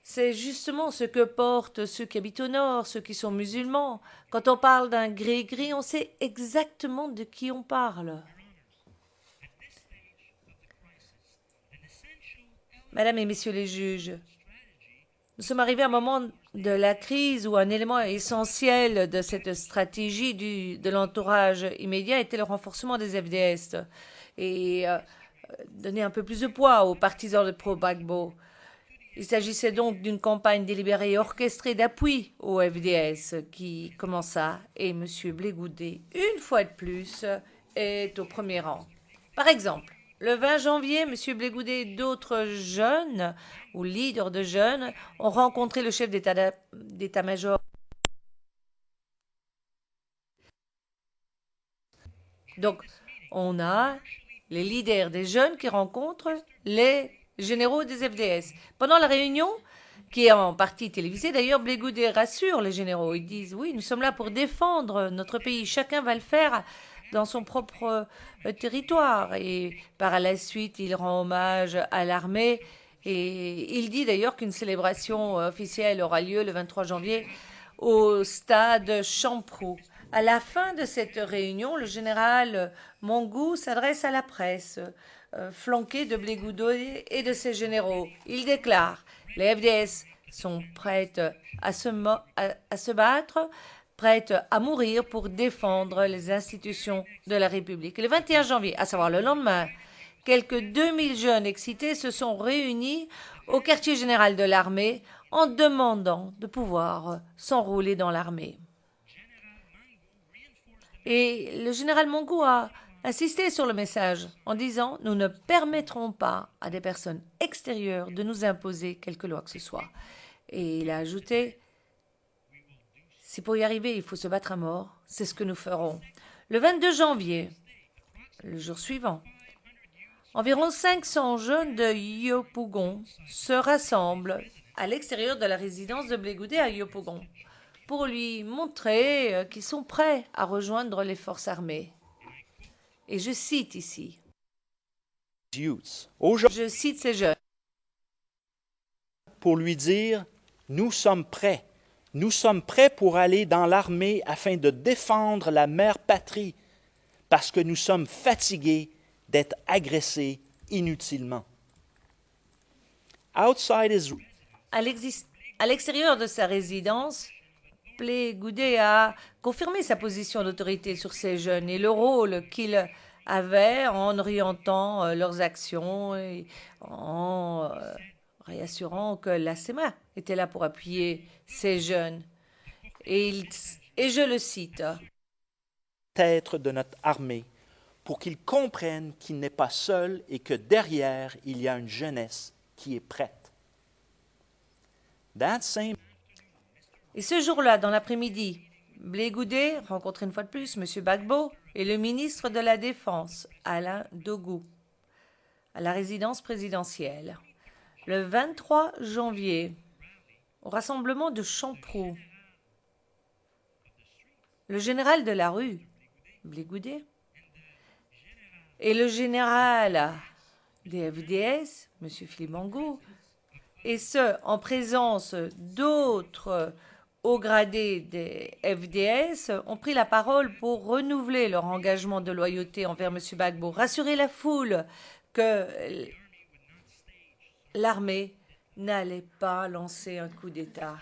c'est justement ce que portent ceux qui habitent au nord, ceux qui sont musulmans. Quand on parle d'un gris-gris, on sait exactement de qui on parle. Mesdames et messieurs les juges, nous sommes arrivés à un moment de la crise où un élément essentiel de cette stratégie de l'entourage immédiat était le renforcement des FDS et donner un peu plus de poids aux partisans de pro-Gbagbo. Il s'agissait donc d'une campagne délibérée et orchestrée d'appui au FDS qui commença et M. Blé Goudé, une fois de plus, est au premier rang. Par exemple, le 20 janvier, M. Blé Goudé et d'autres jeunes ou leaders de jeunes ont rencontré le chef d'état-major. Donc, on a les leaders des jeunes qui rencontrent les généraux des FDS. Pendant la réunion, qui est en partie télévisée, d'ailleurs, Blé Goudé rassure les généraux. Ils disent, oui, nous sommes là pour défendre notre pays. Chacun va le faire dans son propre territoire. Et par la suite, il rend hommage à l'armée. Et il dit d'ailleurs qu'une célébration officielle aura lieu le 23 janvier au stade Champrou. À la fin de cette réunion, le général Mongou s'adresse à la presse, flanqué de Blé Goudé et de ses généraux. Il déclare « Les FDS sont prêtes à se battre, prêtes à mourir pour défendre les institutions de la République. » Et le 21 janvier, à savoir le lendemain, quelques 2000 jeunes excités se sont réunis au quartier général de l'armée en demandant de pouvoir s'enrôler dans l'armée. Et le général Mongou a insisté sur le message en disant « Nous ne permettrons pas à des personnes extérieures de nous imposer quelque loi que ce soit. » Et il a ajouté « Si pour y arriver, il faut se battre à mort, c'est ce que nous ferons. » Le 22 janvier, le jour suivant, environ 500 jeunes de Yopougon se rassemblent à l'extérieur de la résidence de Blé Goudé à Yopougon pour lui montrer qu'ils sont prêts à rejoindre les forces armées. Et je cite ici. Je cite ces jeunes. Pour lui dire, nous sommes prêts. Nous sommes prêts pour aller dans l'armée afin de défendre la mère patrie, parce que nous sommes fatigués d'être agressés inutilement. À l'extérieur de sa résidence, Blé Goudé a confirmé sa position d'autorité sur ces jeunes et le rôle qu'il avait en orientant leurs actions et en réassurant que la SEMA était là pour appuyer ces jeunes. Et je le cite. Être de notre armée pour qu'ils comprennent qu'il n'est pas seul et que derrière, il y a une jeunesse qui est prête. Et ce jour-là, dans l'après-midi, Blé Goudé rencontre une fois de plus M. Gbagbo et le ministre de la Défense, Alain Dogou, à la résidence présidentielle. Le 23 janvier, au rassemblement de Champrou, le général de la rue, Blé Goudé, et le général des FDS, M. Philippe Mongou, et ce, en présence d'autres hauts gradés des FDS, ont pris la parole pour renouveler leur engagement de loyauté envers M. Gbagbo, rassurer la foule que l'armée n'allait pas lancer un coup d'État.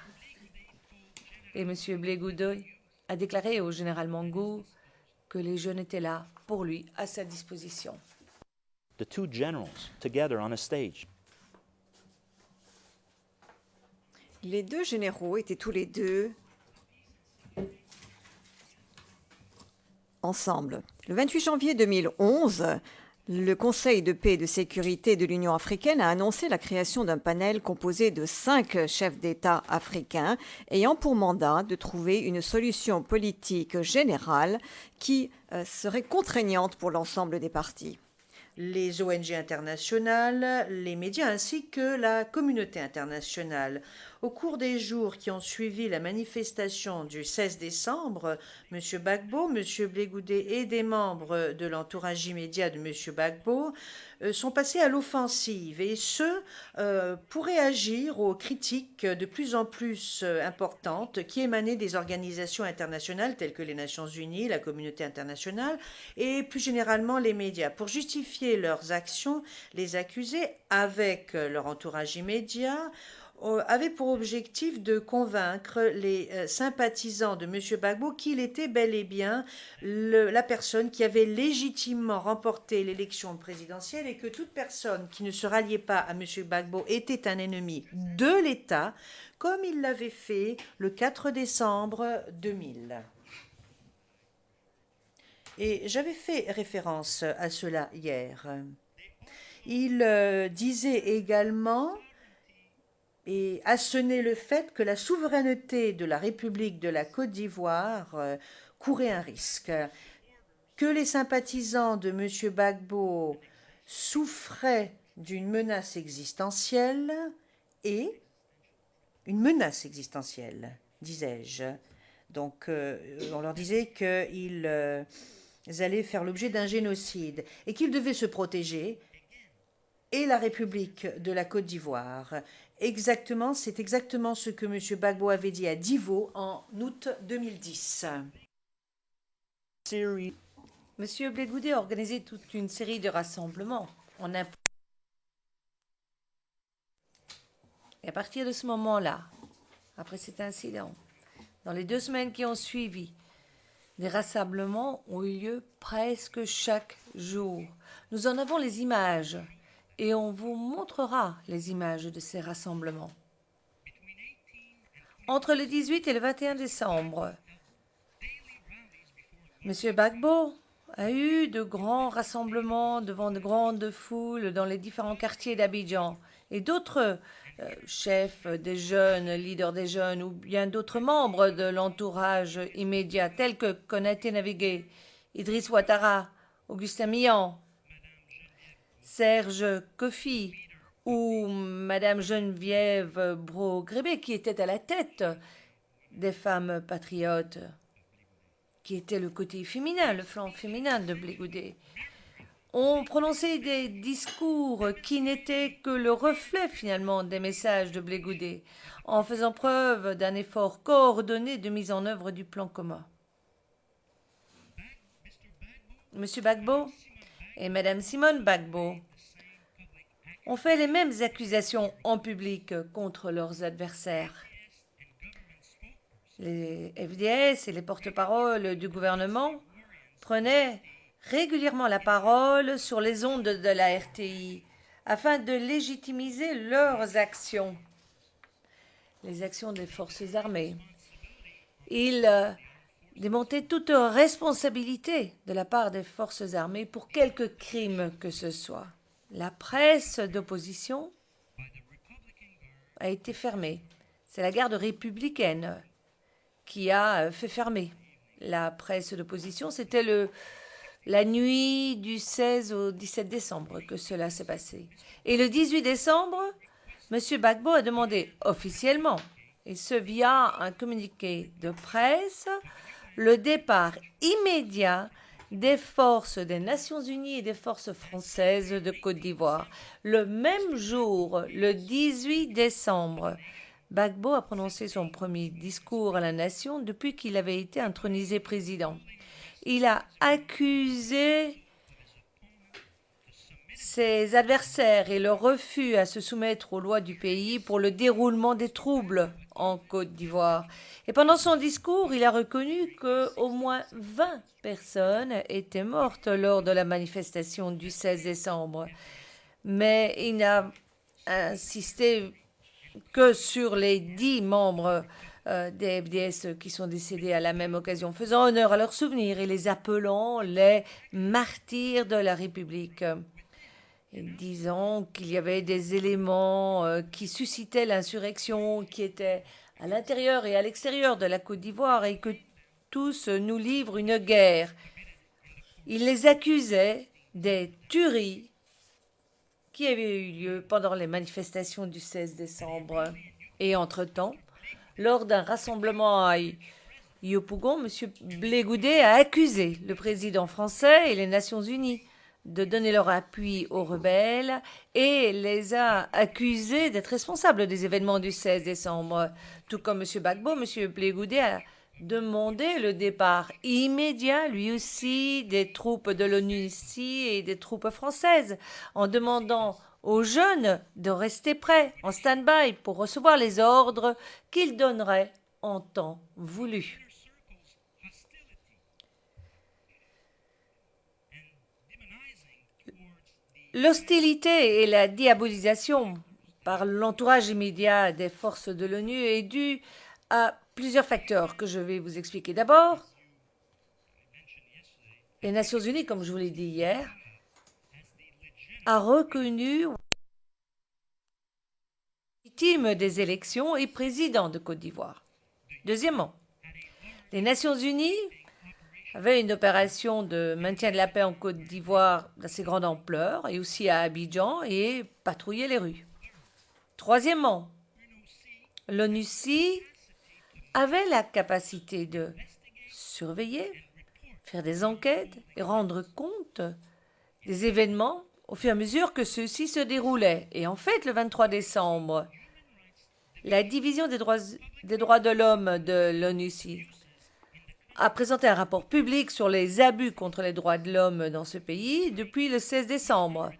Et M. Blé Goudé a déclaré au général Mongou que les jeunes étaient là pour lui, à sa disposition. The two generals together on a stage. Les deux généraux étaient tous les deux ensemble. Le 28 janvier 2011, Le Conseil de paix et de sécurité de l'Union africaine a annoncé la création d'un panel composé de 5 chefs d'État africains ayant pour mandat de trouver une solution politique générale qui serait contraignante pour l'ensemble des parties. Les ONG internationales, les médias ainsi que la communauté internationale. Au cours des jours qui ont suivi la manifestation du 16 décembre, M. Gbagbo, M. Blegoudé et des membres de l'entourage immédiat de M. Gbagbo sont passés à l'offensive, et ce, pour réagir aux critiques de plus en plus importantes qui émanaient des organisations internationales telles que les Nations Unies, la communauté internationale et plus généralement les médias. Pour justifier leurs actions, les accusés, avec leur entourage immédiat, avait pour objectif de convaincre les sympathisants de M. Gbagbo qu'il était bel et bien la personne qui avait légitimement remporté l'élection présidentielle et que toute personne qui ne se ralliait pas à M. Gbagbo était un ennemi de l'État, comme il l'avait fait le 4 décembre 2000. Et j'avais fait référence à cela hier. Il disait également et asséner le fait que la souveraineté de la République de la Côte d'Ivoire courait un risque, que les sympathisants de M. Gbagbo souffraient d'une menace existentielle et une menace existentielle, disais-je. Donc, on leur disait qu'ils allaient faire l'objet d'un génocide et qu'ils devaient se protéger, et la République de la Côte d'Ivoire. Exactement, c'est exactement ce que M. Gbagbo avait dit à Divo en août 2010. Monsieur Blegoudé a organisé toute une série de rassemblements. Et à partir de ce moment-là, après cet incident, dans les 2 semaines qui ont suivi, des rassemblements ont eu lieu presque chaque jour. Nous en avons les images. Et on vous montrera les images de ces rassemblements. Entre le 18 et le 21 décembre, M. Gbagbo a eu de grands rassemblements devant de grandes foules dans les différents quartiers d'Abidjan. Et d'autres chefs des jeunes, leaders des jeunes, ou bien d'autres membres de l'entourage immédiat, tels que Konaté Navigué, Idriss Ouattara, Augustin Mian, Serge Kofi ou Madame Geneviève Brault-Grébé, qui était à la tête des femmes patriotes, qui était le côté féminin, le flanc féminin de Blegoudé, ont prononcé des discours qui n'étaient que le reflet finalement des messages de Blegoudé, en faisant preuve d'un effort coordonné de mise en œuvre du plan commun. M. Gbagbo et Mme Simone Gbagbo ont fait les mêmes accusations en public contre leurs adversaires. Les FDS et les porte-paroles du gouvernement prenaient régulièrement la parole sur les ondes de la RTI afin de légitimiser leurs actions, les actions des forces armées. Ils démontaient toute responsabilité de la part des forces armées pour quelque crime que ce soit. La presse d'opposition a été fermée. C'est la garde républicaine qui a fait fermer la presse d'opposition. C'était la nuit du 16 au 17 décembre que cela s'est passé. Et le 18 décembre, M. Gbagbo a demandé officiellement, et ce via un communiqué de presse, le départ immédiat des forces des Nations Unies et des forces françaises de Côte d'Ivoire. Le même jour, le 18 décembre, Gbagbo a prononcé son premier discours à la nation depuis qu'il avait été intronisé président. Il a accusé ses adversaires et leur refus à se soumettre aux lois du pays pour le déroulement des troubles en Côte d'Ivoire. Et pendant son discours, il a reconnu qu'au moins 20 personnes étaient mortes lors de la manifestation du 16 décembre. Mais il n'a insisté que sur les 10 membres des FDS qui sont décédés à la même occasion, faisant honneur à leurs souvenirs et les appelant les martyrs de la République. Et disant qu'il y avait des éléments qui suscitaient l'insurrection, qui étaient à l'intérieur et à l'extérieur de la Côte d'Ivoire et que tous nous livrent une guerre. Il les accusait des tueries qui avaient eu lieu pendant les manifestations du 16 décembre. Et entre-temps, lors d'un rassemblement à Yopougon, M. Blé Goudé a accusé le président français et les Nations Unies de donner leur appui aux rebelles et les a accusés d'être responsables des événements du 16 décembre. Tout comme M. Gbagbo, M. Blé Goudé a demandé le départ immédiat, lui aussi, des troupes de l'ONU ici et des troupes françaises, en demandant aux jeunes de rester prêts, en stand-by, pour recevoir les ordres qu'ils donneraient en temps voulu. L'hostilité et la diabolisation par l'entourage immédiat des forces de l'ONU est due à plusieurs facteurs que je vais vous expliquer. D'abord, les Nations Unies, comme je vous l'ai dit hier, a reconnu légitime des élections et président de Côte d'Ivoire. Deuxièmement, les Nations Unies avaient une opération de maintien de la paix en Côte d'Ivoire d'assez grande ampleur et aussi à Abidjan et patrouillaient les rues. Troisièmement, l'ONUCI avait la capacité de surveiller, faire des enquêtes et rendre compte des événements au fur et à mesure que ceux-ci se déroulaient. Et en fait, le 23 décembre, la division des droits de l'homme de l'ONUCI a présenté un rapport public sur les abus contre les droits de l'homme dans ce pays depuis le 16 décembre.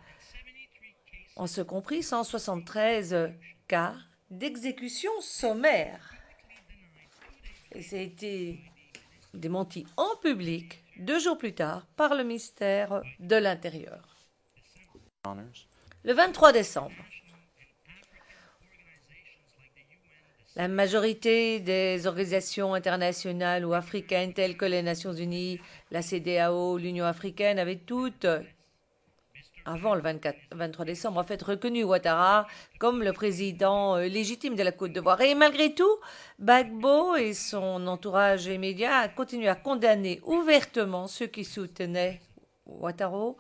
En ce compris 173 cas d'exécution sommaire. Et ça a été démenti en public 2 jours plus tard par le ministère de l'Intérieur. Le 23 décembre, la majorité des organisations internationales ou africaines telles que les Nations Unies, la CEDEAO, l'Union africaine avaient toutes, avant le 23 décembre, en fait, reconnu Ouattara comme le président légitime de la Côte d'Ivoire. Et malgré tout, Gbagbo et son entourage immédiat continuent à condamner ouvertement ceux qui soutenaient Ouattara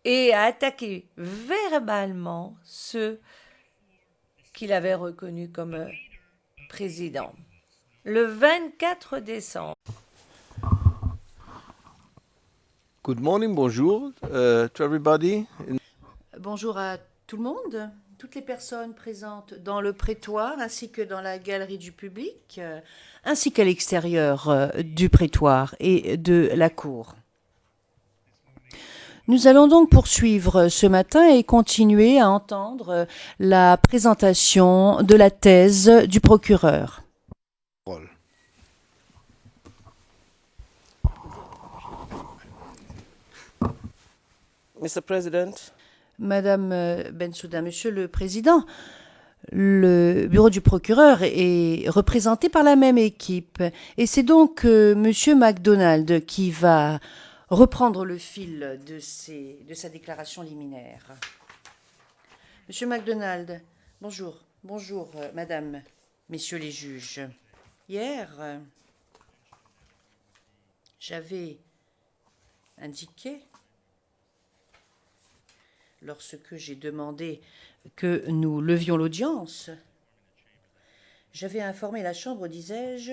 et à attaquer verbalement ceux qu'il avait reconnus comme président. Le 24 décembre. Good morning, bonjour to everybody. Bonjour à tout le monde, toutes les personnes présentes dans le prétoire ainsi que dans la galerie du public, ainsi qu'à l'extérieur du prétoire et de la cour. Nous allons donc poursuivre ce matin et continuer à entendre la présentation de la thèse du procureur. Mr. President, Madame Bensouda, Monsieur le Président, le bureau du procureur est représenté par la même équipe et c'est donc Monsieur MacDonald qui va reprendre le fil de sa déclaration liminaire. Monsieur MacDonald, bonjour. Bonjour, Madame, Messieurs les juges. Hier, j'avais indiqué, lorsque j'ai demandé que nous levions l'audience, j'avais informé la Chambre, disais-je,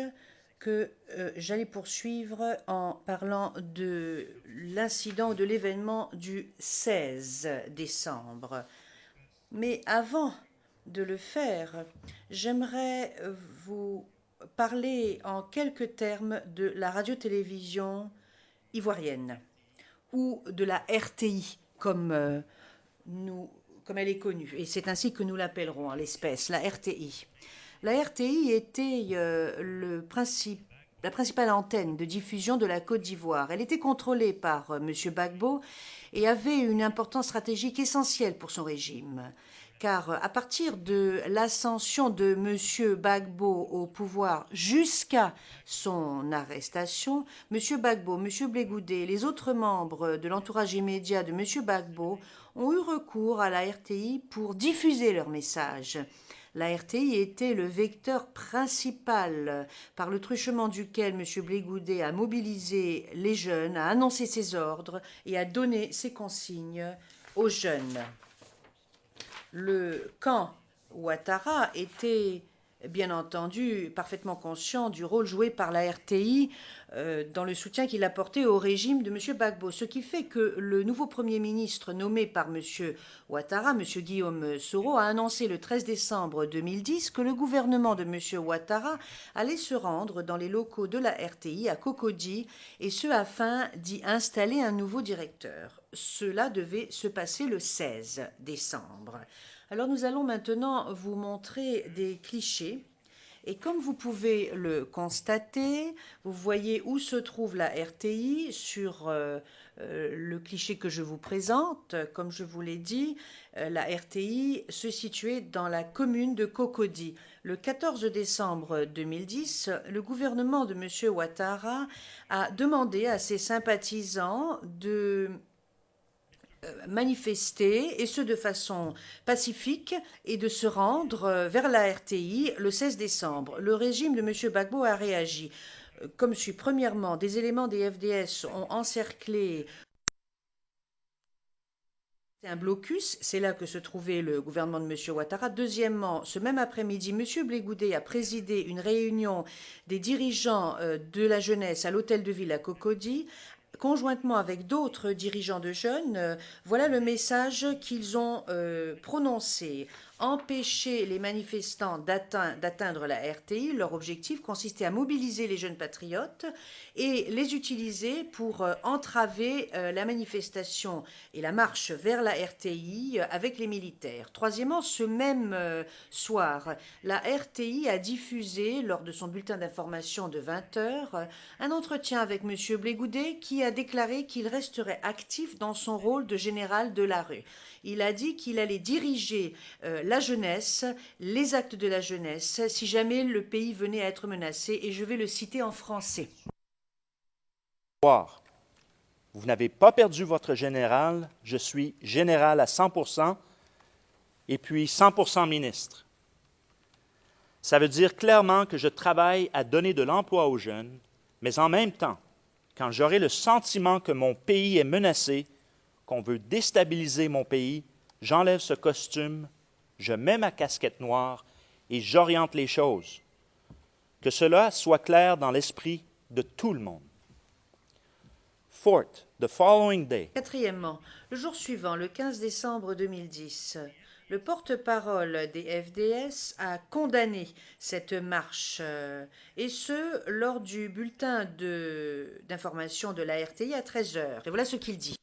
que j'allais poursuivre en parlant de l'incident, de l'événement du 16 décembre. Mais avant de le faire, j'aimerais vous parler en quelques termes de la radio-télévision ivoirienne, ou de la RTI, comme elle est connue. Et c'est ainsi que nous l'appellerons en l'espèce, la RTI. La RTI était la principale antenne de diffusion de la Côte d'Ivoire. Elle était contrôlée par M. Gbagbo et avait une importance stratégique essentielle pour son régime. car à partir de l'ascension de M. Gbagbo au pouvoir jusqu'à son arrestation, M. Gbagbo, M. Blé Goudé et les autres membres de l'entourage immédiat de M. Gbagbo ont eu recours à la RTI pour diffuser leur message. La RTI était le vecteur principal par le truchement duquel M. Blé Goudé a mobilisé les jeunes, a annoncé ses ordres et a donné ses consignes aux jeunes. Le camp Ouattara était bien entendu parfaitement conscient du rôle joué par la RTI dans le soutien qu'il apportait au régime de M. Gbagbo, ce qui fait que le nouveau Premier ministre nommé par M. Ouattara, M. Guillaume Soro, a annoncé le 13 décembre 2010 que le gouvernement de M. Ouattara allait se rendre dans les locaux de la RTI à Cocody, et ce afin d'y installer un nouveau directeur. Cela devait se passer le 16 décembre. Alors nous allons maintenant vous montrer des clichés. Et comme vous pouvez le constater, vous voyez où se trouve la RTI sur le cliché que je vous présente. Comme je vous l'ai dit, la RTI se situait dans la commune de Cocody. Le 14 décembre 2010, le gouvernement de M. Ouattara a demandé à ses sympathisants de manifester, et ce de façon pacifique, et de se rendre vers la RTI le 16 décembre. Le régime de M. Gbagbo a réagi. Comme suit: premièrement, des éléments des FDS ont encerclé un blocus, c'est là que se trouvait le gouvernement de M. Ouattara. Deuxièmement, ce même après-midi, M. Blé Goudé a présidé une réunion des dirigeants de la jeunesse à l'hôtel de ville à Cocody, conjointement avec d'autres dirigeants de jeunes. Voilà le message qu'ils ont prononcé: empêcher les manifestants d'atteindre la RTI. Leur objectif consistait à mobiliser les jeunes patriotes et les utiliser pour entraver la manifestation et la marche vers la RTI avec les militaires. Troisièmement, ce même soir, la RTI a diffusé, lors de son bulletin d'information de 20h, un entretien avec M. Blé Goudé, qui a déclaré qu'il resterait actif dans son rôle de général de la rue. Il a dit qu'il allait diriger la jeunesse, les actes de la jeunesse, si jamais le pays venait à être menacé, et je vais le citer en français. Vous n'avez pas perdu votre général, je suis général à 100% et puis 100% ministre. Ça veut dire clairement que je travaille à donner de l'emploi aux jeunes, mais en même temps, quand j'aurai le sentiment que mon pays est menacé, qu'on veut déstabiliser mon pays, j'enlève ce costume, je mets ma casquette noire et j'oriente les choses. Que cela soit clair dans l'esprit de tout le monde. Fourth, the following day. Quatrièmement, le jour suivant, le 15 décembre 2010, le porte-parole des FDS a condamné cette marche, et ce, lors du bulletin d'information de la RTI à 13h. Et voilà ce qu'il dit.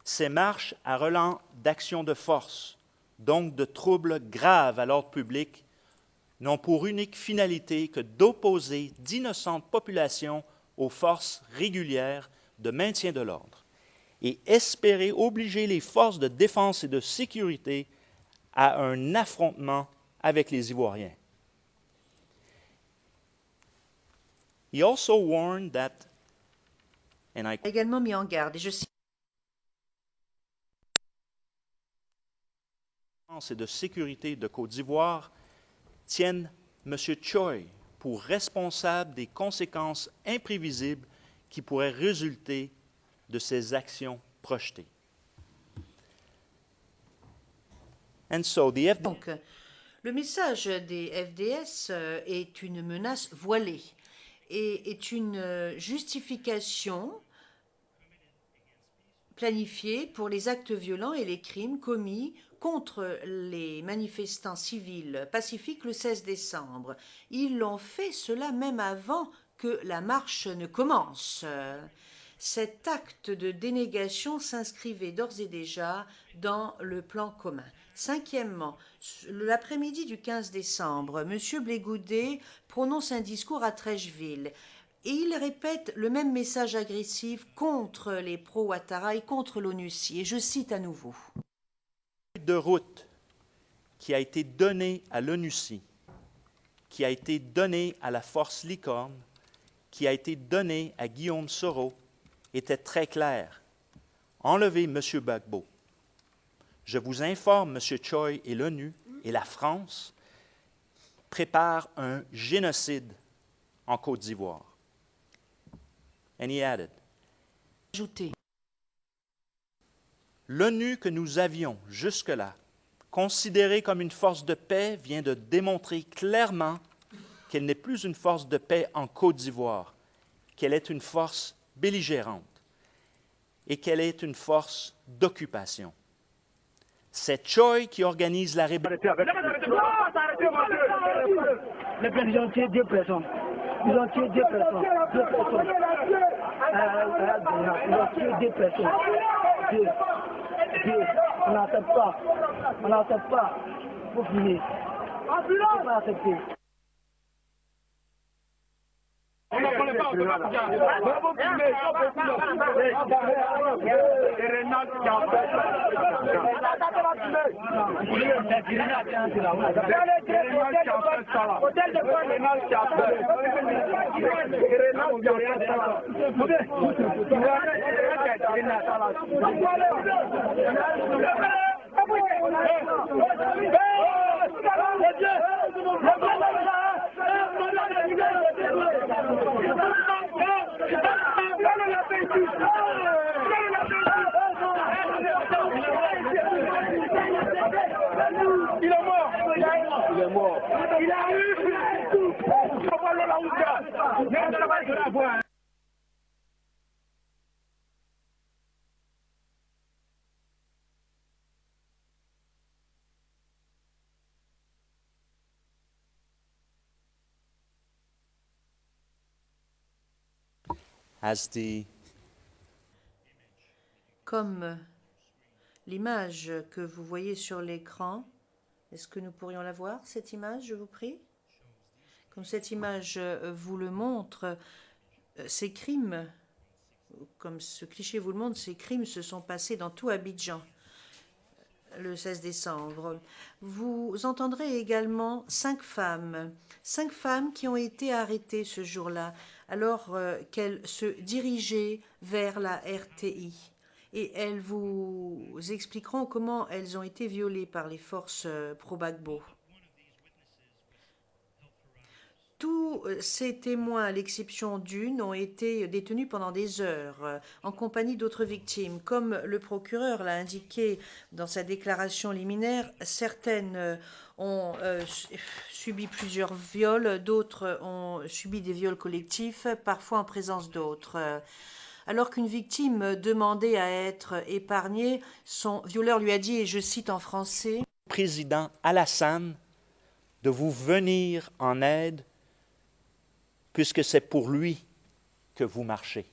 Ces marches à relents d'action de force, donc de troubles graves à l'ordre public, n'ont pour unique finalité que d'opposer d'innocentes populations aux forces régulières de maintien de l'ordre et espérer obliger les forces de défense et de sécurité à un affrontement avec les Ivoiriens. He also warned that, and I A également mis en garde, et je cite, et de sécurité de Côte d'Ivoire tiennent M. Choi pour responsable des conséquences imprévisibles qui pourraient résulter de ces actions projetées. And so the FDS donc, le message des FDS est une menace voilée et est une justification planifiée pour les actes violents et les crimes commis contre les manifestants civils pacifiques le 16 décembre. Ils l'ont fait cela même avant que la marche ne commence. Cet acte de dénégation s'inscrivait d'ores et déjà dans le plan commun. Cinquièmement, l'après-midi du 15 décembre, M. Blé Goudé prononce un discours à Trècheville. Et il répète le même message agressif contre les pro-Ouattara et contre l'ONUCI. Et je cite à nouveau. de route qui a été donnée à l'ONUCI, qui a été donnée à la Force Licorne, qui a été donnée à Guillaume Soro, était très claire. Enlevez M. Gbagbo. Je vous informe, M. Choi et l'ONU et la France préparent un génocide en Côte d'Ivoire. And he added, Ajouté. l'ONU que nous avions jusque-là considérée comme une force de paix vient de démontrer clairement qu'elle n'est plus une force de paix en Côte d'Ivoire, qu'elle est une force belligérante et qu'elle est une force d'occupation. C'est Choi qui organise la rébellion. Les gens, ils ont tué 2 personnes. Ils ont tué 2 personnes. 2 personnes. Ils ont tué 2 personnes. 2. On n'accepte pas. On n'accepte pas. Il faut finir. On ne peut pas accepter. On ne connaît pas. Il est mort. Il est mort. Il a eu. As the Comme l'image que vous voyez sur l'écran, est-ce que nous pourrions la voir, cette image, je vous prie? Comme cette image vous le montre, ces crimes, comme ce cliché vous le montre, ces crimes se sont passés dans tout Abidjan le 16 décembre. Vous entendrez également 5 femmes qui ont été arrêtées ce jour-là, alors qu'elles se dirigeaient vers la RTI. Et elles vous expliqueront comment elles ont été violées par les forces pro-Gbagbo. Tous ces témoins, à l'exception d'une, ont été détenus pendant des heures en compagnie d'autres victimes. Comme le procureur l'a indiqué dans sa déclaration liminaire, certaines ont subi plusieurs viols, d'autres ont subi des viols collectifs, parfois en présence d'autres. Alors qu'une victime demandait à être épargnée, son violeur lui a dit, et je cite en français, « Président Alassane, de vous venir en aide puisque c'est pour lui que vous marchez. »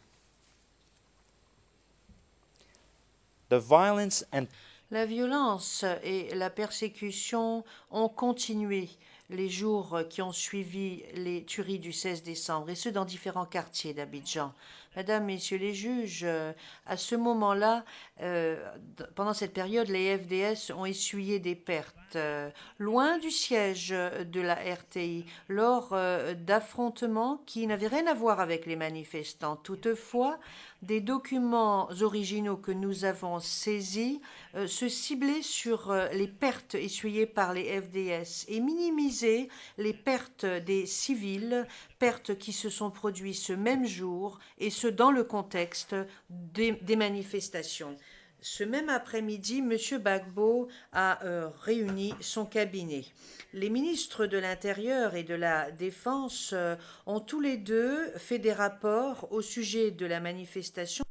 The violence and La violence et la persécution ont continué les jours qui ont suivi les tueries du 16 décembre, et ce dans différents quartiers d'Abidjan. Mesdames, Messieurs les juges, à ce moment-là, pendant cette période, les FDS ont essuyé des pertes loin du siège de la RTI, lors d'affrontements qui n'avaient rien à voir avec les manifestants. Toutefois, des documents originaux que nous avons saisis se ciblaient sur les pertes essuyées par les FDS et minimisaient les pertes des civils, pertes qui se sont produites ce même jour, et ce dans le contexte des manifestations. Ce même après-midi, M. Gbagbo a réuni son cabinet. Les ministres de l'Intérieur et de la Défense ont tous les deux fait des rapports au sujet de la manifestation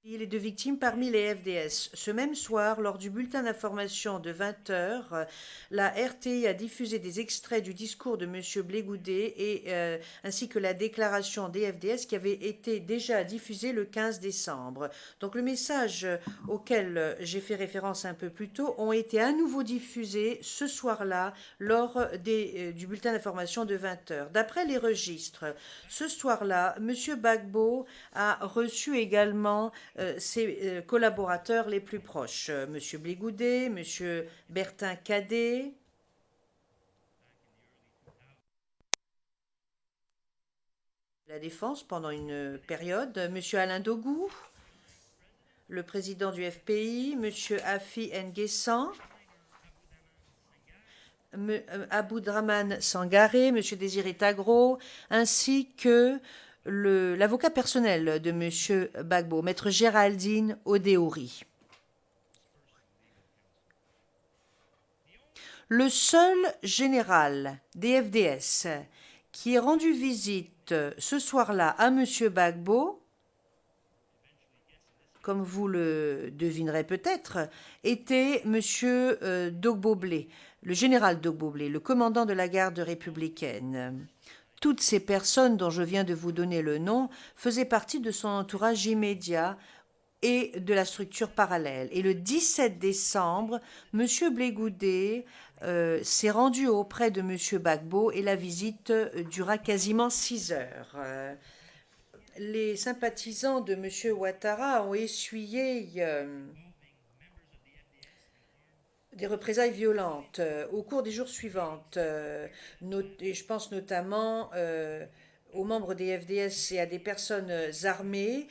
et les 2 victimes parmi les FDS. Ce même soir, lors du bulletin d'information de 20 h, la RTI a diffusé des extraits du discours de M. Blé-Goudé ainsi que la déclaration des FDS qui avait été déjà diffusée le 15 décembre. Donc le message auquel j'ai fait référence un peu plus tôt ont été à nouveau diffusés ce soir-là lors du bulletin d'information de 20 h. D'après les registres, ce soir-là, M. Gbagbo a reçu également ses collaborateurs les plus proches, M. Blégoudet, M. Bertin Cadet, la Défense pendant une période, M. Alain Dogou, le président du FPI, M. Afi N'Guessan, Aboudraman Sangaré, M. Désiré Tagro, ainsi que l'avocat personnel de M. Gbagbo, Maître Géraldine Odéouri. Le seul général des FDS qui ait rendu visite ce soir-là à M. Gbagbo, comme vous le devinerez peut-être, était M. Dogboblé, le général Dogboblé, le commandant de la garde républicaine. Toutes ces personnes dont je viens de vous donner le nom faisaient partie de son entourage immédiat et de la structure parallèle. Et le 17 décembre, M. Blégoudet s'est rendu auprès de M. Gbagbo et la visite dura quasiment 6 heures. Les sympathisants de M. Ouattara ont essuyé des représailles violentes au cours des jours suivants. Et je pense notamment aux membres des FDS et à des personnes armées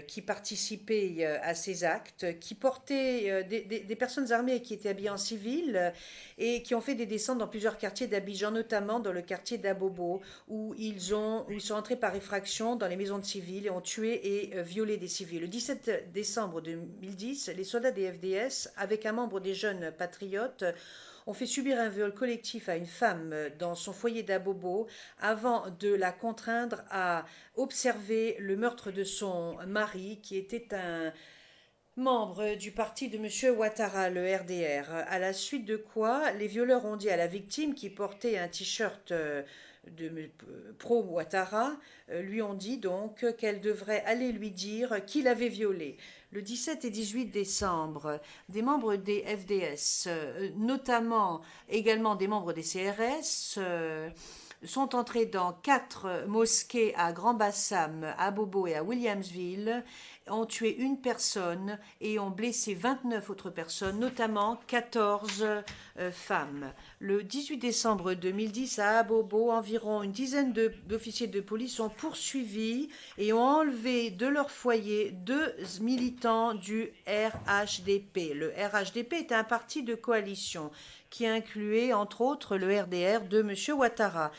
qui participaient à ces actes, qui portaient des personnes armées qui étaient habillées en civil et qui ont fait des descentes dans plusieurs quartiers d'Abidjan, notamment dans le quartier d'Abobo, où ils sont entrés par effraction dans les maisons de civils et ont tué et violé des civils. Le 17 décembre 2010, les soldats des FDS, avec un membre des jeunes patriotes, ont fait subir un viol collectif à une femme dans son foyer d'Abobo avant de la contraindre à observer le meurtre de son mari, qui était un membre du parti de M. Ouattara, le RDR. À la suite de quoi, les violeurs ont dit à la victime, qui portait un t-shirt pro-Ouattara, lui ont dit donc qu'elle devrait aller lui dire qui l'avait violée. Le 17 et 18 décembre, des membres des FDS, notamment également des membres des CRS, sont entrés dans 4 mosquées à Grand Bassam, à Bobo et à Williamsville, ont tué une personne et ont blessé 29 autres personnes, notamment 14 femmes. Le 18 décembre 2010, à Abobo, environ une dizaine d'officiers de police ont poursuivi et ont enlevé de leur foyer 2 militants du RHDP. Le RHDP est un parti de coalition qui incluait entre autres le RDR de M. Ouattara.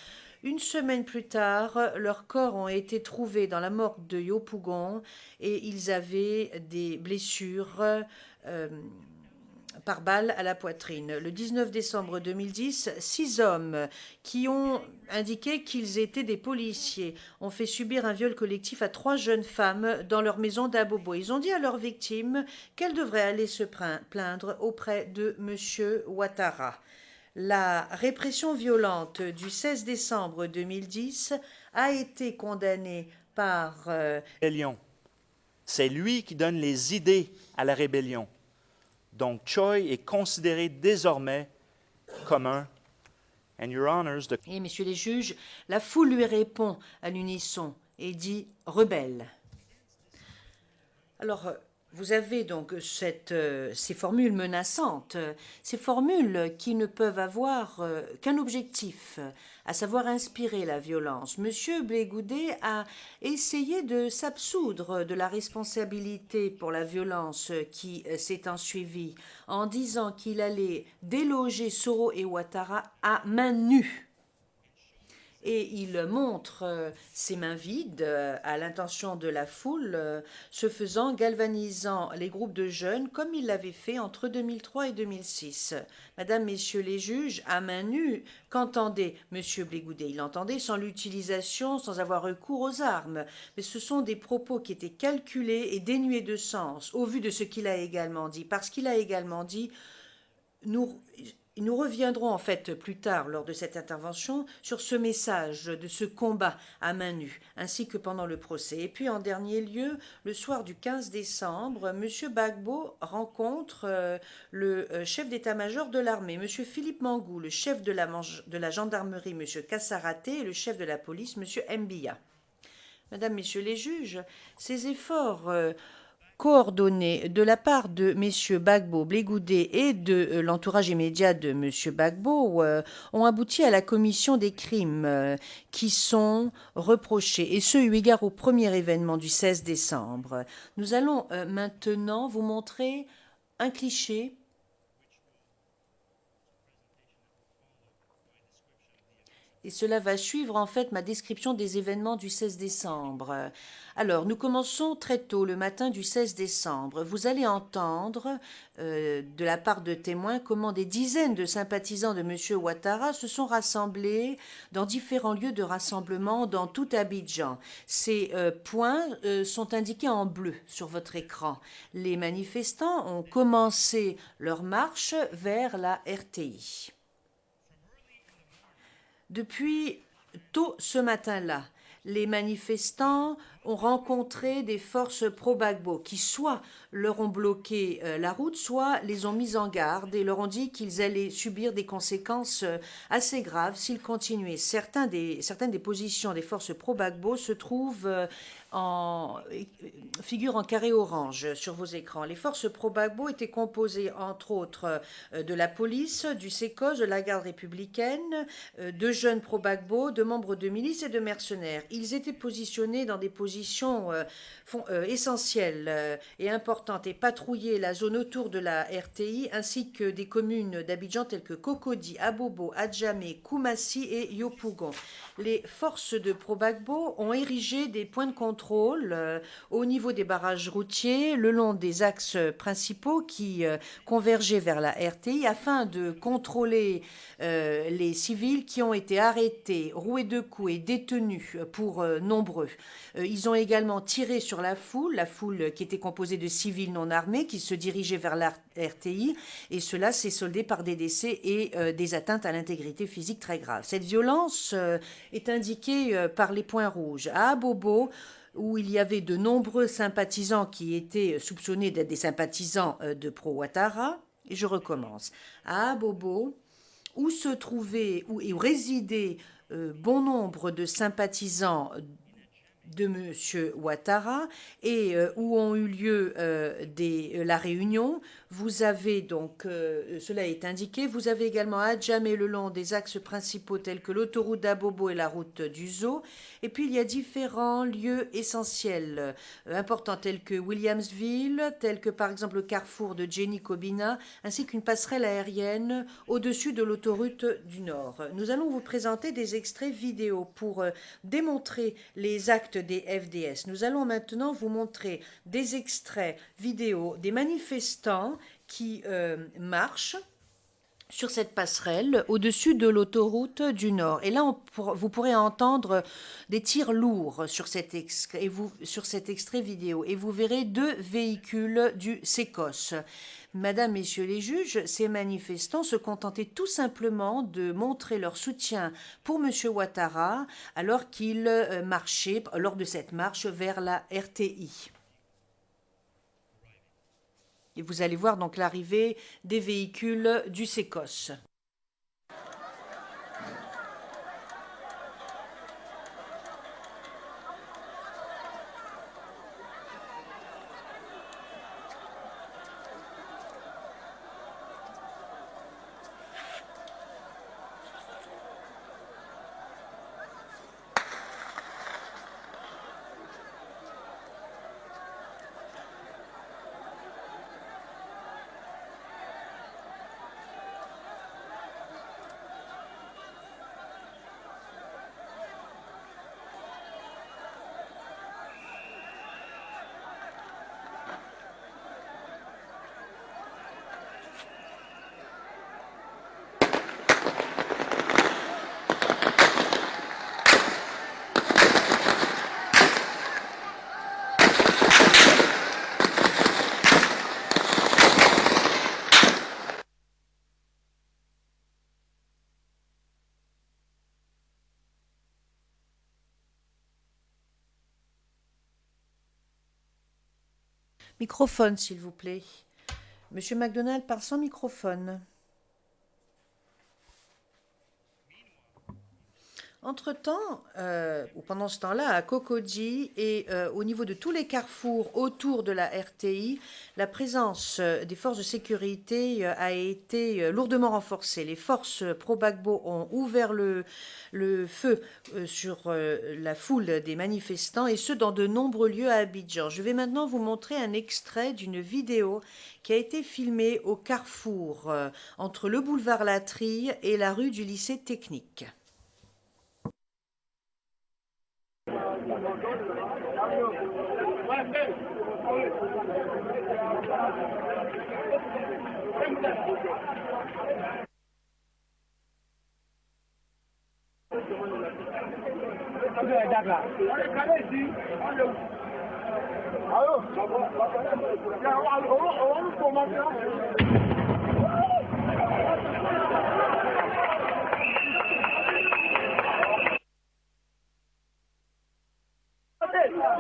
Une semaine plus tard, leurs corps ont été trouvés dans la morgue de Yopougon et ils avaient des blessures par balle à la poitrine. Le 19 décembre 2010, 6 hommes qui ont indiqué qu'ils étaient des policiers ont fait subir un viol collectif à 3 jeunes femmes dans leur maison d'Abobo. Ils ont dit à leurs victimes qu'elles devraient aller se plaindre auprès de M. Ouattara. La répression violente du 16 décembre 2010 a été condamnée par... Rébellion. C'est lui qui donne les idées à la rébellion. Donc, Choi est considéré désormais comme un... And your honors, Et, messieurs les juges, la foule lui répond à l'unisson et dit « rebelle ». Alors... Vous avez donc ces formules menaçantes, ces formules qui ne peuvent avoir qu'un objectif, à savoir inspirer la violence. Monsieur Blégoudet a essayé de s'absoudre de la responsabilité pour la violence qui s'est ensuivie en disant qu'il allait déloger Soro et Ouattara à main nue. Et il montre ses mains vides à l'intention de la foule, ce faisant galvanisant les groupes de jeunes comme il l'avait fait entre 2003 et 2006. Madame, Messieurs les juges, à main nue, qu'entendait M. Blégoudet? Il entendait sans l'utilisation, sans avoir recours aux armes. Mais ce sont des propos qui étaient calculés et dénués de sens, au vu de ce qu'il a également dit. Parce qu'il a également dit... Nous reviendrons en fait plus tard lors de cette intervention sur ce message de ce combat à main nue, ainsi que pendant le procès. Et puis en dernier lieu, le soir du 15 décembre, M. Gbagbo rencontre le chef d'état-major de l'armée, M. Philippe Mangou, le chef de la gendarmerie, M. Kassaraté, et le chef de la police, M. Mbiya. Mesdames, Messieurs les juges, ces efforts coordonnée de la part de messieurs Gbagbo, Blé-Goudé et de l'entourage immédiat de monsieur Gbagbo ont abouti à la commission des crimes qui sont reprochés, et ce eu égard au premier événement du 16 décembre. Nous allons maintenant vous montrer un cliché et cela va suivre en fait ma description des événements du 16 décembre. Alors, nous commençons très tôt le matin du 16 décembre. Vous allez entendre de la part de témoins comment des dizaines de sympathisants de M. Ouattara se sont rassemblés dans différents lieux de rassemblement dans tout Abidjan. Ces points sont indiqués en bleu sur votre écran. Les manifestants ont commencé leur marche vers la RTI. Depuis tôt ce matin-là, les manifestants ont rencontré des forces pro-Gbagbo qui soit leur ont bloqué la route, soit les ont mis en garde et leur ont dit qu'ils allaient subir des conséquences assez graves s'ils continuaient. Certaines des positions des forces pro-Gbagbo se trouvent figure en carré orange sur vos écrans. Les forces pro-Gbagbo étaient composées, entre autres, de la police, du SECOS, de la garde républicaine, de jeunes pro-Gbagbo, de membres de milices et de mercenaires. Ils étaient positionnés dans des positions essentielles et importantes et patrouillaient la zone autour de la RTI ainsi que des communes d'Abidjan telles que Cocody, Abobo, Adjamé, Koumassi et Yopougon. Les forces de pro-Gbagbo ont érigé des points de contrôle au niveau des barrages routiers, le long des axes principaux qui convergeaient vers la RTI afin de contrôler les civils qui ont été arrêtés, roués de coups et détenus pour nombreux. Ils ont également tiré sur la foule qui était composée de civils non armés qui se dirigeaient vers la RTI, et cela s'est soldé par des décès et des atteintes à l'intégrité physique très graves. Cette violence est indiquée par les points rouges. À Abobo, où il y avait de nombreux sympathisants qui étaient soupçonnés d'être des sympathisants de pro-Ouattara, et je recommence. À Abobo, où se trouvaient, où résidaient bon nombre de sympathisants de M. Ouattara et où ont eu lieu la réunion. Vous avez donc, cela est indiqué, vous avez également à Adjamé le long des axes principaux tels que l'autoroute d'Abobo et la route du Zoo. Et puis il y a différents lieux essentiels importants tels que Williamsville, tels que par exemple le carrefour de Jenny Kobina, ainsi qu'une passerelle aérienne au-dessus de l'autoroute du Nord. Nous allons vous présenter des extraits vidéo pour démontrer les actes des FDS. Nous allons maintenant vous montrer des extraits vidéo des manifestants qui marchent sur cette passerelle au-dessus de l'autoroute du Nord. Et là, vous pourrez entendre des tirs lourds sur cet extrait vidéo. Et vous verrez 2 véhicules du SECOS. Madame, Messieurs les juges, ces manifestants se contentaient tout simplement de montrer leur soutien pour M. Ouattara alors qu'il marchait, lors de cette marche, vers la RTI. Et vous allez voir donc l'arrivée des véhicules du SECOS. Microphone, s'il vous plaît. Monsieur MacDonald parle sans microphone. Entre-temps, ou pendant ce temps-là, à Kokodji et au niveau de tous les carrefours autour de la RTI, la présence des forces de sécurité a été lourdement renforcée. Les forces pro-Gbagbo ont ouvert le feu sur la foule des manifestants, et ce, dans de nombreux lieux à Abidjan. Je vais maintenant vous montrer un extrait d'une vidéo qui a été filmée au carrefour entre le boulevard Latrille et la rue du lycée technique.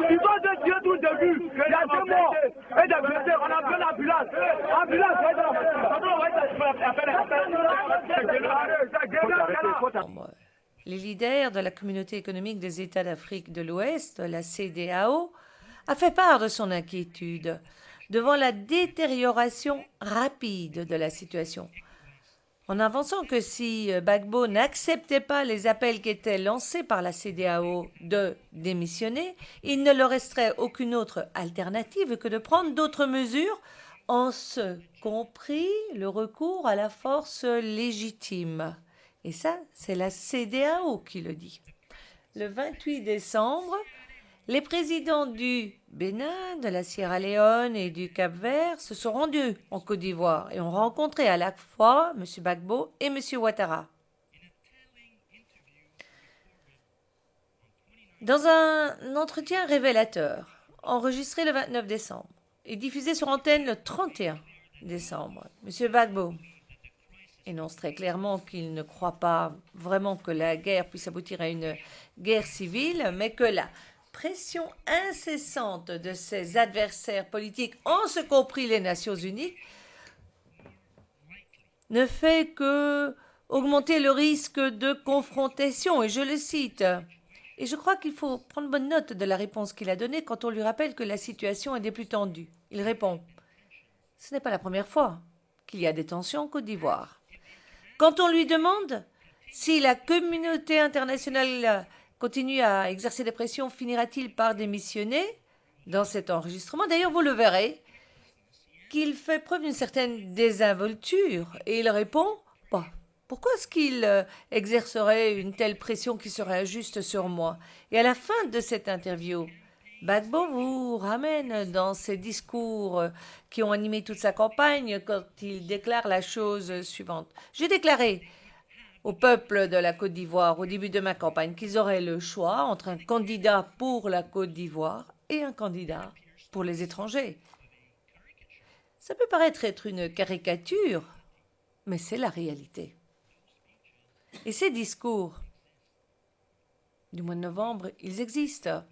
Ils ont tué tout le début. Il y a 2 morts. Et des blessés. On a pris l'ambulance. Les leaders de la Communauté économique des États d'Afrique de l'Ouest, la CEDEAO, a fait part de son inquiétude devant la détérioration rapide de la situation, en avançant que si Gbagbo n'acceptait pas les appels qui étaient lancés par la CEDEAO de démissionner, il ne leur resterait aucune autre alternative que de prendre d'autres mesures, en ce compris le recours à la force légitime. Et ça, c'est la CEDEAO qui le dit. Le 28 décembre, les présidents du Bénin, de la Sierra Leone et du Cap-Vert se sont rendus en Côte d'Ivoire et ont rencontré à la fois M. Gbagbo et M. Ouattara. Dans un entretien révélateur, enregistré le 29 décembre et diffusé sur antenne le 31 décembre, M. Gbagbo énonce très clairement qu'il ne croit pas vraiment que la guerre puisse aboutir à une guerre civile, mais que la pression incessante de ses adversaires politiques, en ce compris les Nations Unies, ne fait que augmenter le risque de confrontation. Et je le cite. Et je crois qu'il faut prendre bonne note de la réponse qu'il a donnée quand on lui rappelle que la situation est des plus tendues. Il répond « Ce n'est pas la première fois qu'il y a des tensions en Côte d'Ivoire. » Quand on lui demande si la communauté internationale continue à exercer des pressions, finira-t-il par démissionner? Dans cet enregistrement, d'ailleurs, vous le verrez, qu'il fait preuve d'une certaine désinvolture. Et il répond bah, pourquoi est-ce qu'il exercerait une telle pression qui serait injuste sur moi? Et à la fin de cette interview, Gbagbo vous ramène dans ses discours qui ont animé toute sa campagne quand il déclare la chose suivante. J'ai déclaré au peuple de la Côte d'Ivoire au début de ma campagne qu'ils auraient le choix entre un candidat pour la Côte d'Ivoire et un candidat pour les étrangers. Ça peut paraître être une caricature, mais c'est la réalité. Et ces discours du mois de novembre, ils existent.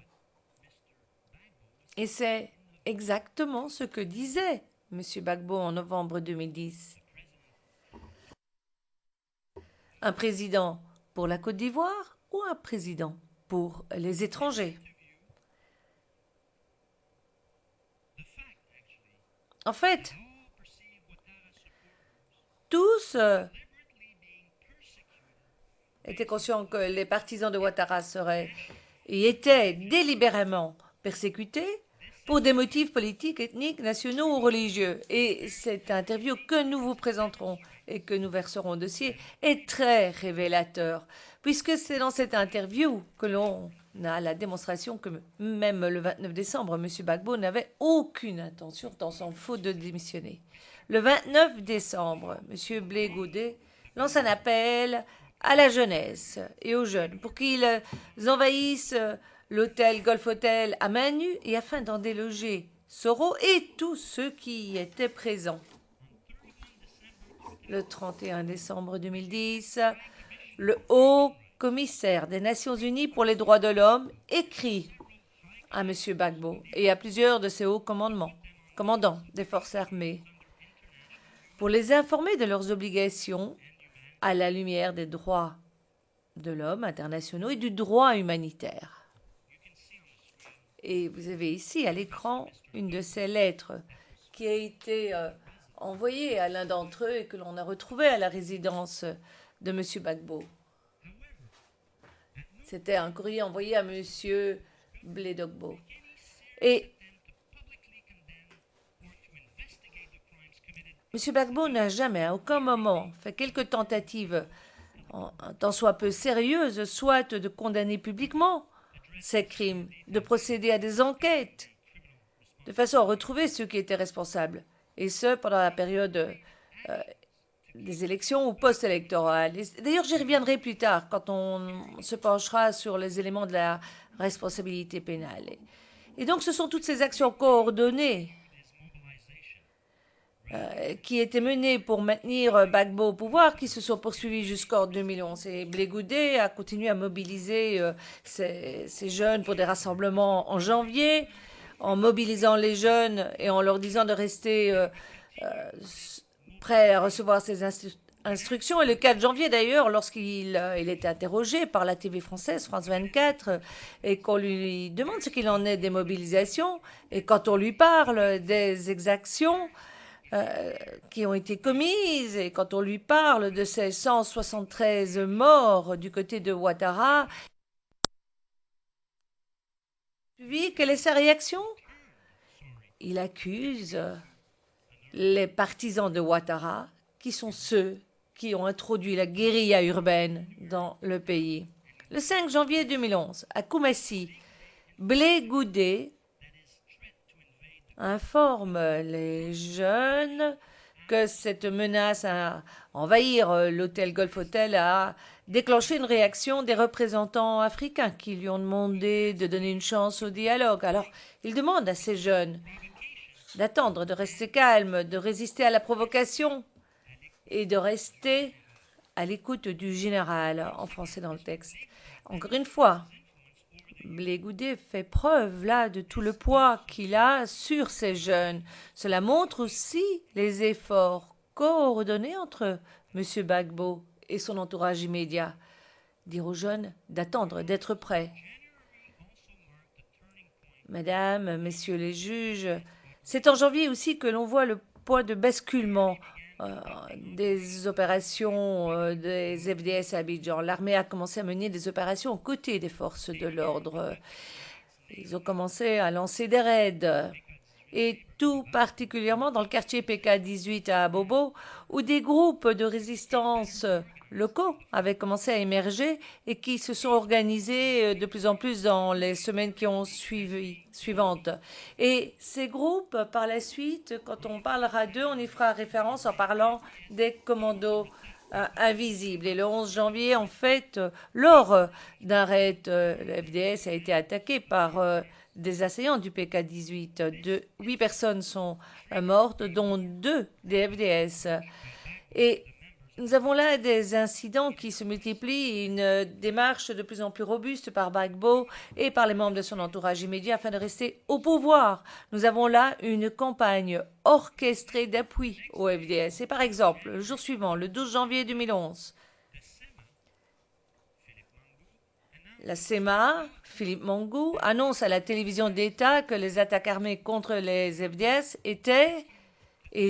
Et c'est exactement ce que disait M. Gbagbo en novembre 2010. Un président pour la Côte d'Ivoire ou un président pour les étrangers? En fait, tous étaient conscients que les partisans de Ouattara seraient et étaient délibérément persécutés pour des motifs politiques, ethniques, nationaux ou religieux. Et cette interview que nous vous présenterons et que nous verserons au dossier est très révélateur, puisque c'est dans cette interview que l'on a la démonstration que même le 29 décembre, M. Gbagbo n'avait aucune intention, tant s'en faut, de démissionner. Le 29 décembre, M. Blé Godet lance un appel à la jeunesse et aux jeunes pour qu'ils envahissent l'hôtel Golf Hotel à main nue et afin d'en déloger Soro et tous ceux qui y étaient présents. Le 31 décembre 2010, le haut commissaire des Nations Unies pour les droits de l'homme écrit à M. Gbagbo et à plusieurs de ses hauts commandants des forces armées pour les informer de leurs obligations à la lumière des droits de l'homme internationaux et du droit humanitaire. Et vous avez ici à l'écran une de ces lettres qui a été envoyée à l'un d'entre eux et que l'on a retrouvée à la résidence de M. Gbagbo. C'était un courrier envoyé à M. Bledogbo. Et M. Gbagbo n'a jamais, à aucun moment, fait quelques tentatives, tant soit peu sérieuses, soit de condamner publiquement ces crimes, de procéder à des enquêtes, de façon à retrouver ceux qui étaient responsables, et ce, pendant la période des élections ou post-électorales. D'ailleurs, j'y reviendrai plus tard, quand on se penchera sur les éléments de la responsabilité pénale. Et donc, ce sont toutes ces actions coordonnées qui étaient menées pour maintenir Gbagbo au pouvoir, qui se sont poursuivies jusqu'en 2011. Et Blé Goudé a continué à mobiliser ces jeunes pour des rassemblements en janvier, en mobilisant les jeunes et en leur disant de rester prêts à recevoir ces instructions. Et le 4 janvier, d'ailleurs, lorsqu'il était interrogé par la TV française, France 24, et qu'on lui demande ce qu'il en est des mobilisations, et quand on lui parle des exactions qui ont été commises, et quand on lui parle de ces 173 morts du côté de Ouattara, quelle est sa réaction? Il accuse les partisans de Ouattara, qui sont ceux qui ont introduit la guérilla urbaine dans le pays. Le 5 janvier 2011, à Koumassi, Blé Goudé informe les jeunes que cette menace à envahir l'hôtel Golf Hotel a déclenché une réaction des représentants africains qui lui ont demandé de donner une chance au dialogue. Alors, il demande à ces jeunes d'attendre, de rester calmes, de résister à la provocation et de rester à l'écoute du général, en français dans le texte. Encore une fois, Blé Goudé fait preuve là de tout le poids qu'il a sur ces jeunes. Cela montre aussi les efforts coordonnés entre M. Gbagbo et son entourage immédiat. Dire aux jeunes d'attendre, d'être prêts. Mesdames, Messieurs les juges, c'est en janvier aussi que l'on voit le point de basculement des opérations des FDS à Abidjan. L'armée a commencé à mener des opérations aux côtés des forces de l'ordre. Ils ont commencé à lancer des raids, et tout particulièrement dans le quartier PK18 à Abobo, où des groupes de résistance locaux avaient commencé à émerger et qui se sont organisés de plus en plus dans les semaines qui ont suivantes. Et ces groupes, par la suite, quand on parlera d'eux, on y fera référence en parlant des commandos invisibles. Et le 11 janvier, en fait, lors d'un raid, le FDS a été attaqué par des assaillants du PK18. 8 personnes sont mortes, dont 2 des FDS. Et nous avons là des incidents qui se multiplient, une démarche de plus en plus robuste par Gbagbo et par les membres de son entourage immédiat afin de rester au pouvoir. Nous avons là une campagne orchestrée d'appui au FDS. Et par exemple, le jour suivant, le 12 janvier 2011, la SEMA, Philippe Mangou, annonce à la télévision d'État que les attaques armées contre les FDS étaient